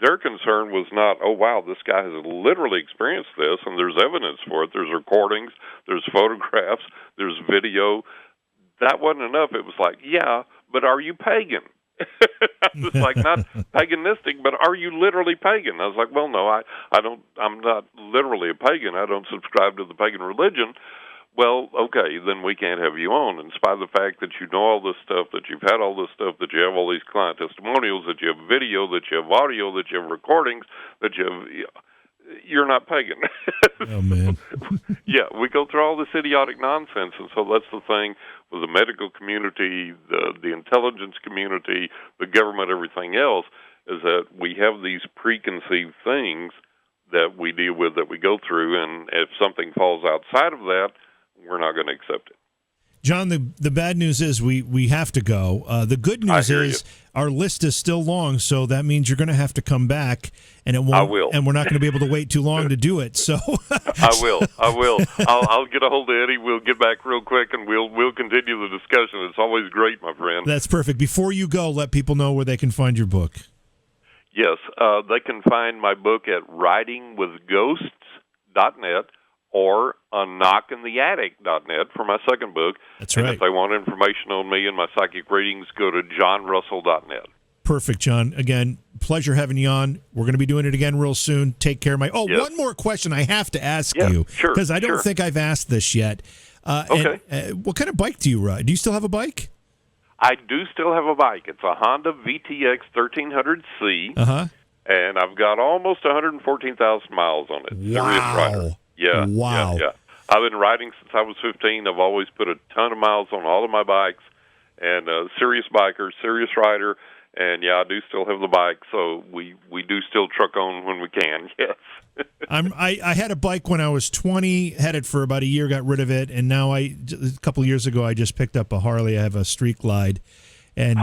their concern was not, oh, wow, this guy has literally experienced this, and there's evidence for it. There's recordings, there's photographs, there's video. That wasn't enough. It was like, yeah, but are you pagan? It's like, not paganistic, but are you literally pagan? I was like, well, no, I don't. I'm not literally a pagan. I don't subscribe to the pagan religion. Well, okay, then we can't have you on. In spite of the fact that you know all this stuff, that you've had all this stuff, that you have all these client testimonials, that you have video, that you have audio, that you have recordings, that you're not pagan. Oh, man. Yeah, we go through all this idiotic nonsense, and so that's the thing with the medical community, the intelligence community, the government, everything else, is that we have these preconceived things that we deal with, that we go through, and if something falls outside of that, we're not going to accept it. John, the bad news is we have to go. The good news is our list is still long, so that means you're going to have to come back, and it won't. I will. And we're not going to be able to wait too long to do it. So I will. I'll get a hold of Eddie. We'll get back real quick, and we'll continue the discussion. It's always great, my friend. That's perfect. Before you go, let people know where they can find your book. Yes, they can find my book at writingwithghosts.net or unknockintheattic.net for my second book. That's and right. if they want information on me and my psychic readings, go to johnrussell.net. Perfect, John. Again, pleasure having you on. We're going to be doing it again real soon. Take care, Mike. Yes. One more question I have to ask Yeah, you, sure, because I don't think I've asked this yet. Okay. What kind of bike do you ride? Do you still have a bike? I do still have a bike. It's a Honda VTX 1300C, and I've got almost 114,000 miles on it. Serious rider. Yeah. Wow. Yeah. I've been riding since I was 15. I've always put a ton of miles on all of my bikes, and serious biker, serious rider, and I do still have the bike, so we do still truck on when we can, yes. I had a bike when I was 20, had it for about a year, got rid of it, and now a couple of years ago I just picked up a Harley. I have a Street Glide. And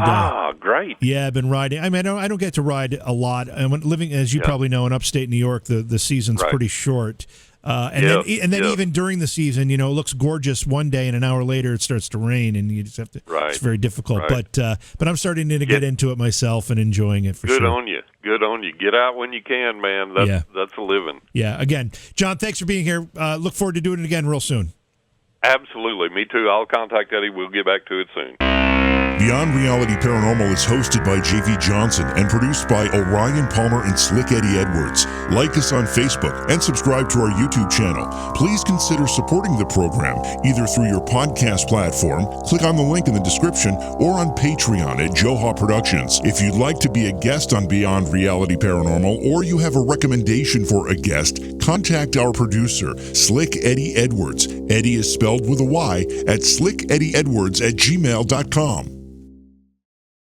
great. Yeah, I've been riding. I mean, I don't get to ride a lot. I'm living, as you probably know, in upstate New York. The season's pretty short. Then even during the season, it looks gorgeous one day, and an hour later it starts to rain, and you just have to. Right. It's very difficult. Right. But I'm starting to get into it myself and enjoying it for sure. Good on you. Good on you. Get out when you can, man. That's a living. Yeah. Again, John, thanks for being here. Look forward to doing it again real soon. Absolutely. Me too. I'll contact Eddie. We'll get back to it soon. Beyond Reality Paranormal is hosted by J.V. Johnson and produced by Orion Palmer and Slick Eddie Edwards. Like us on Facebook and subscribe to our YouTube channel. Please consider supporting the program either through your podcast platform, click on the link in the description, or on Patreon at Joha Productions. If you'd like to be a guest on Beyond Reality Paranormal, or you have a recommendation for a guest, contact our producer, Slick Eddie Edwards. Eddie is spelled with a Y at slickeddieedwards@gmail.com.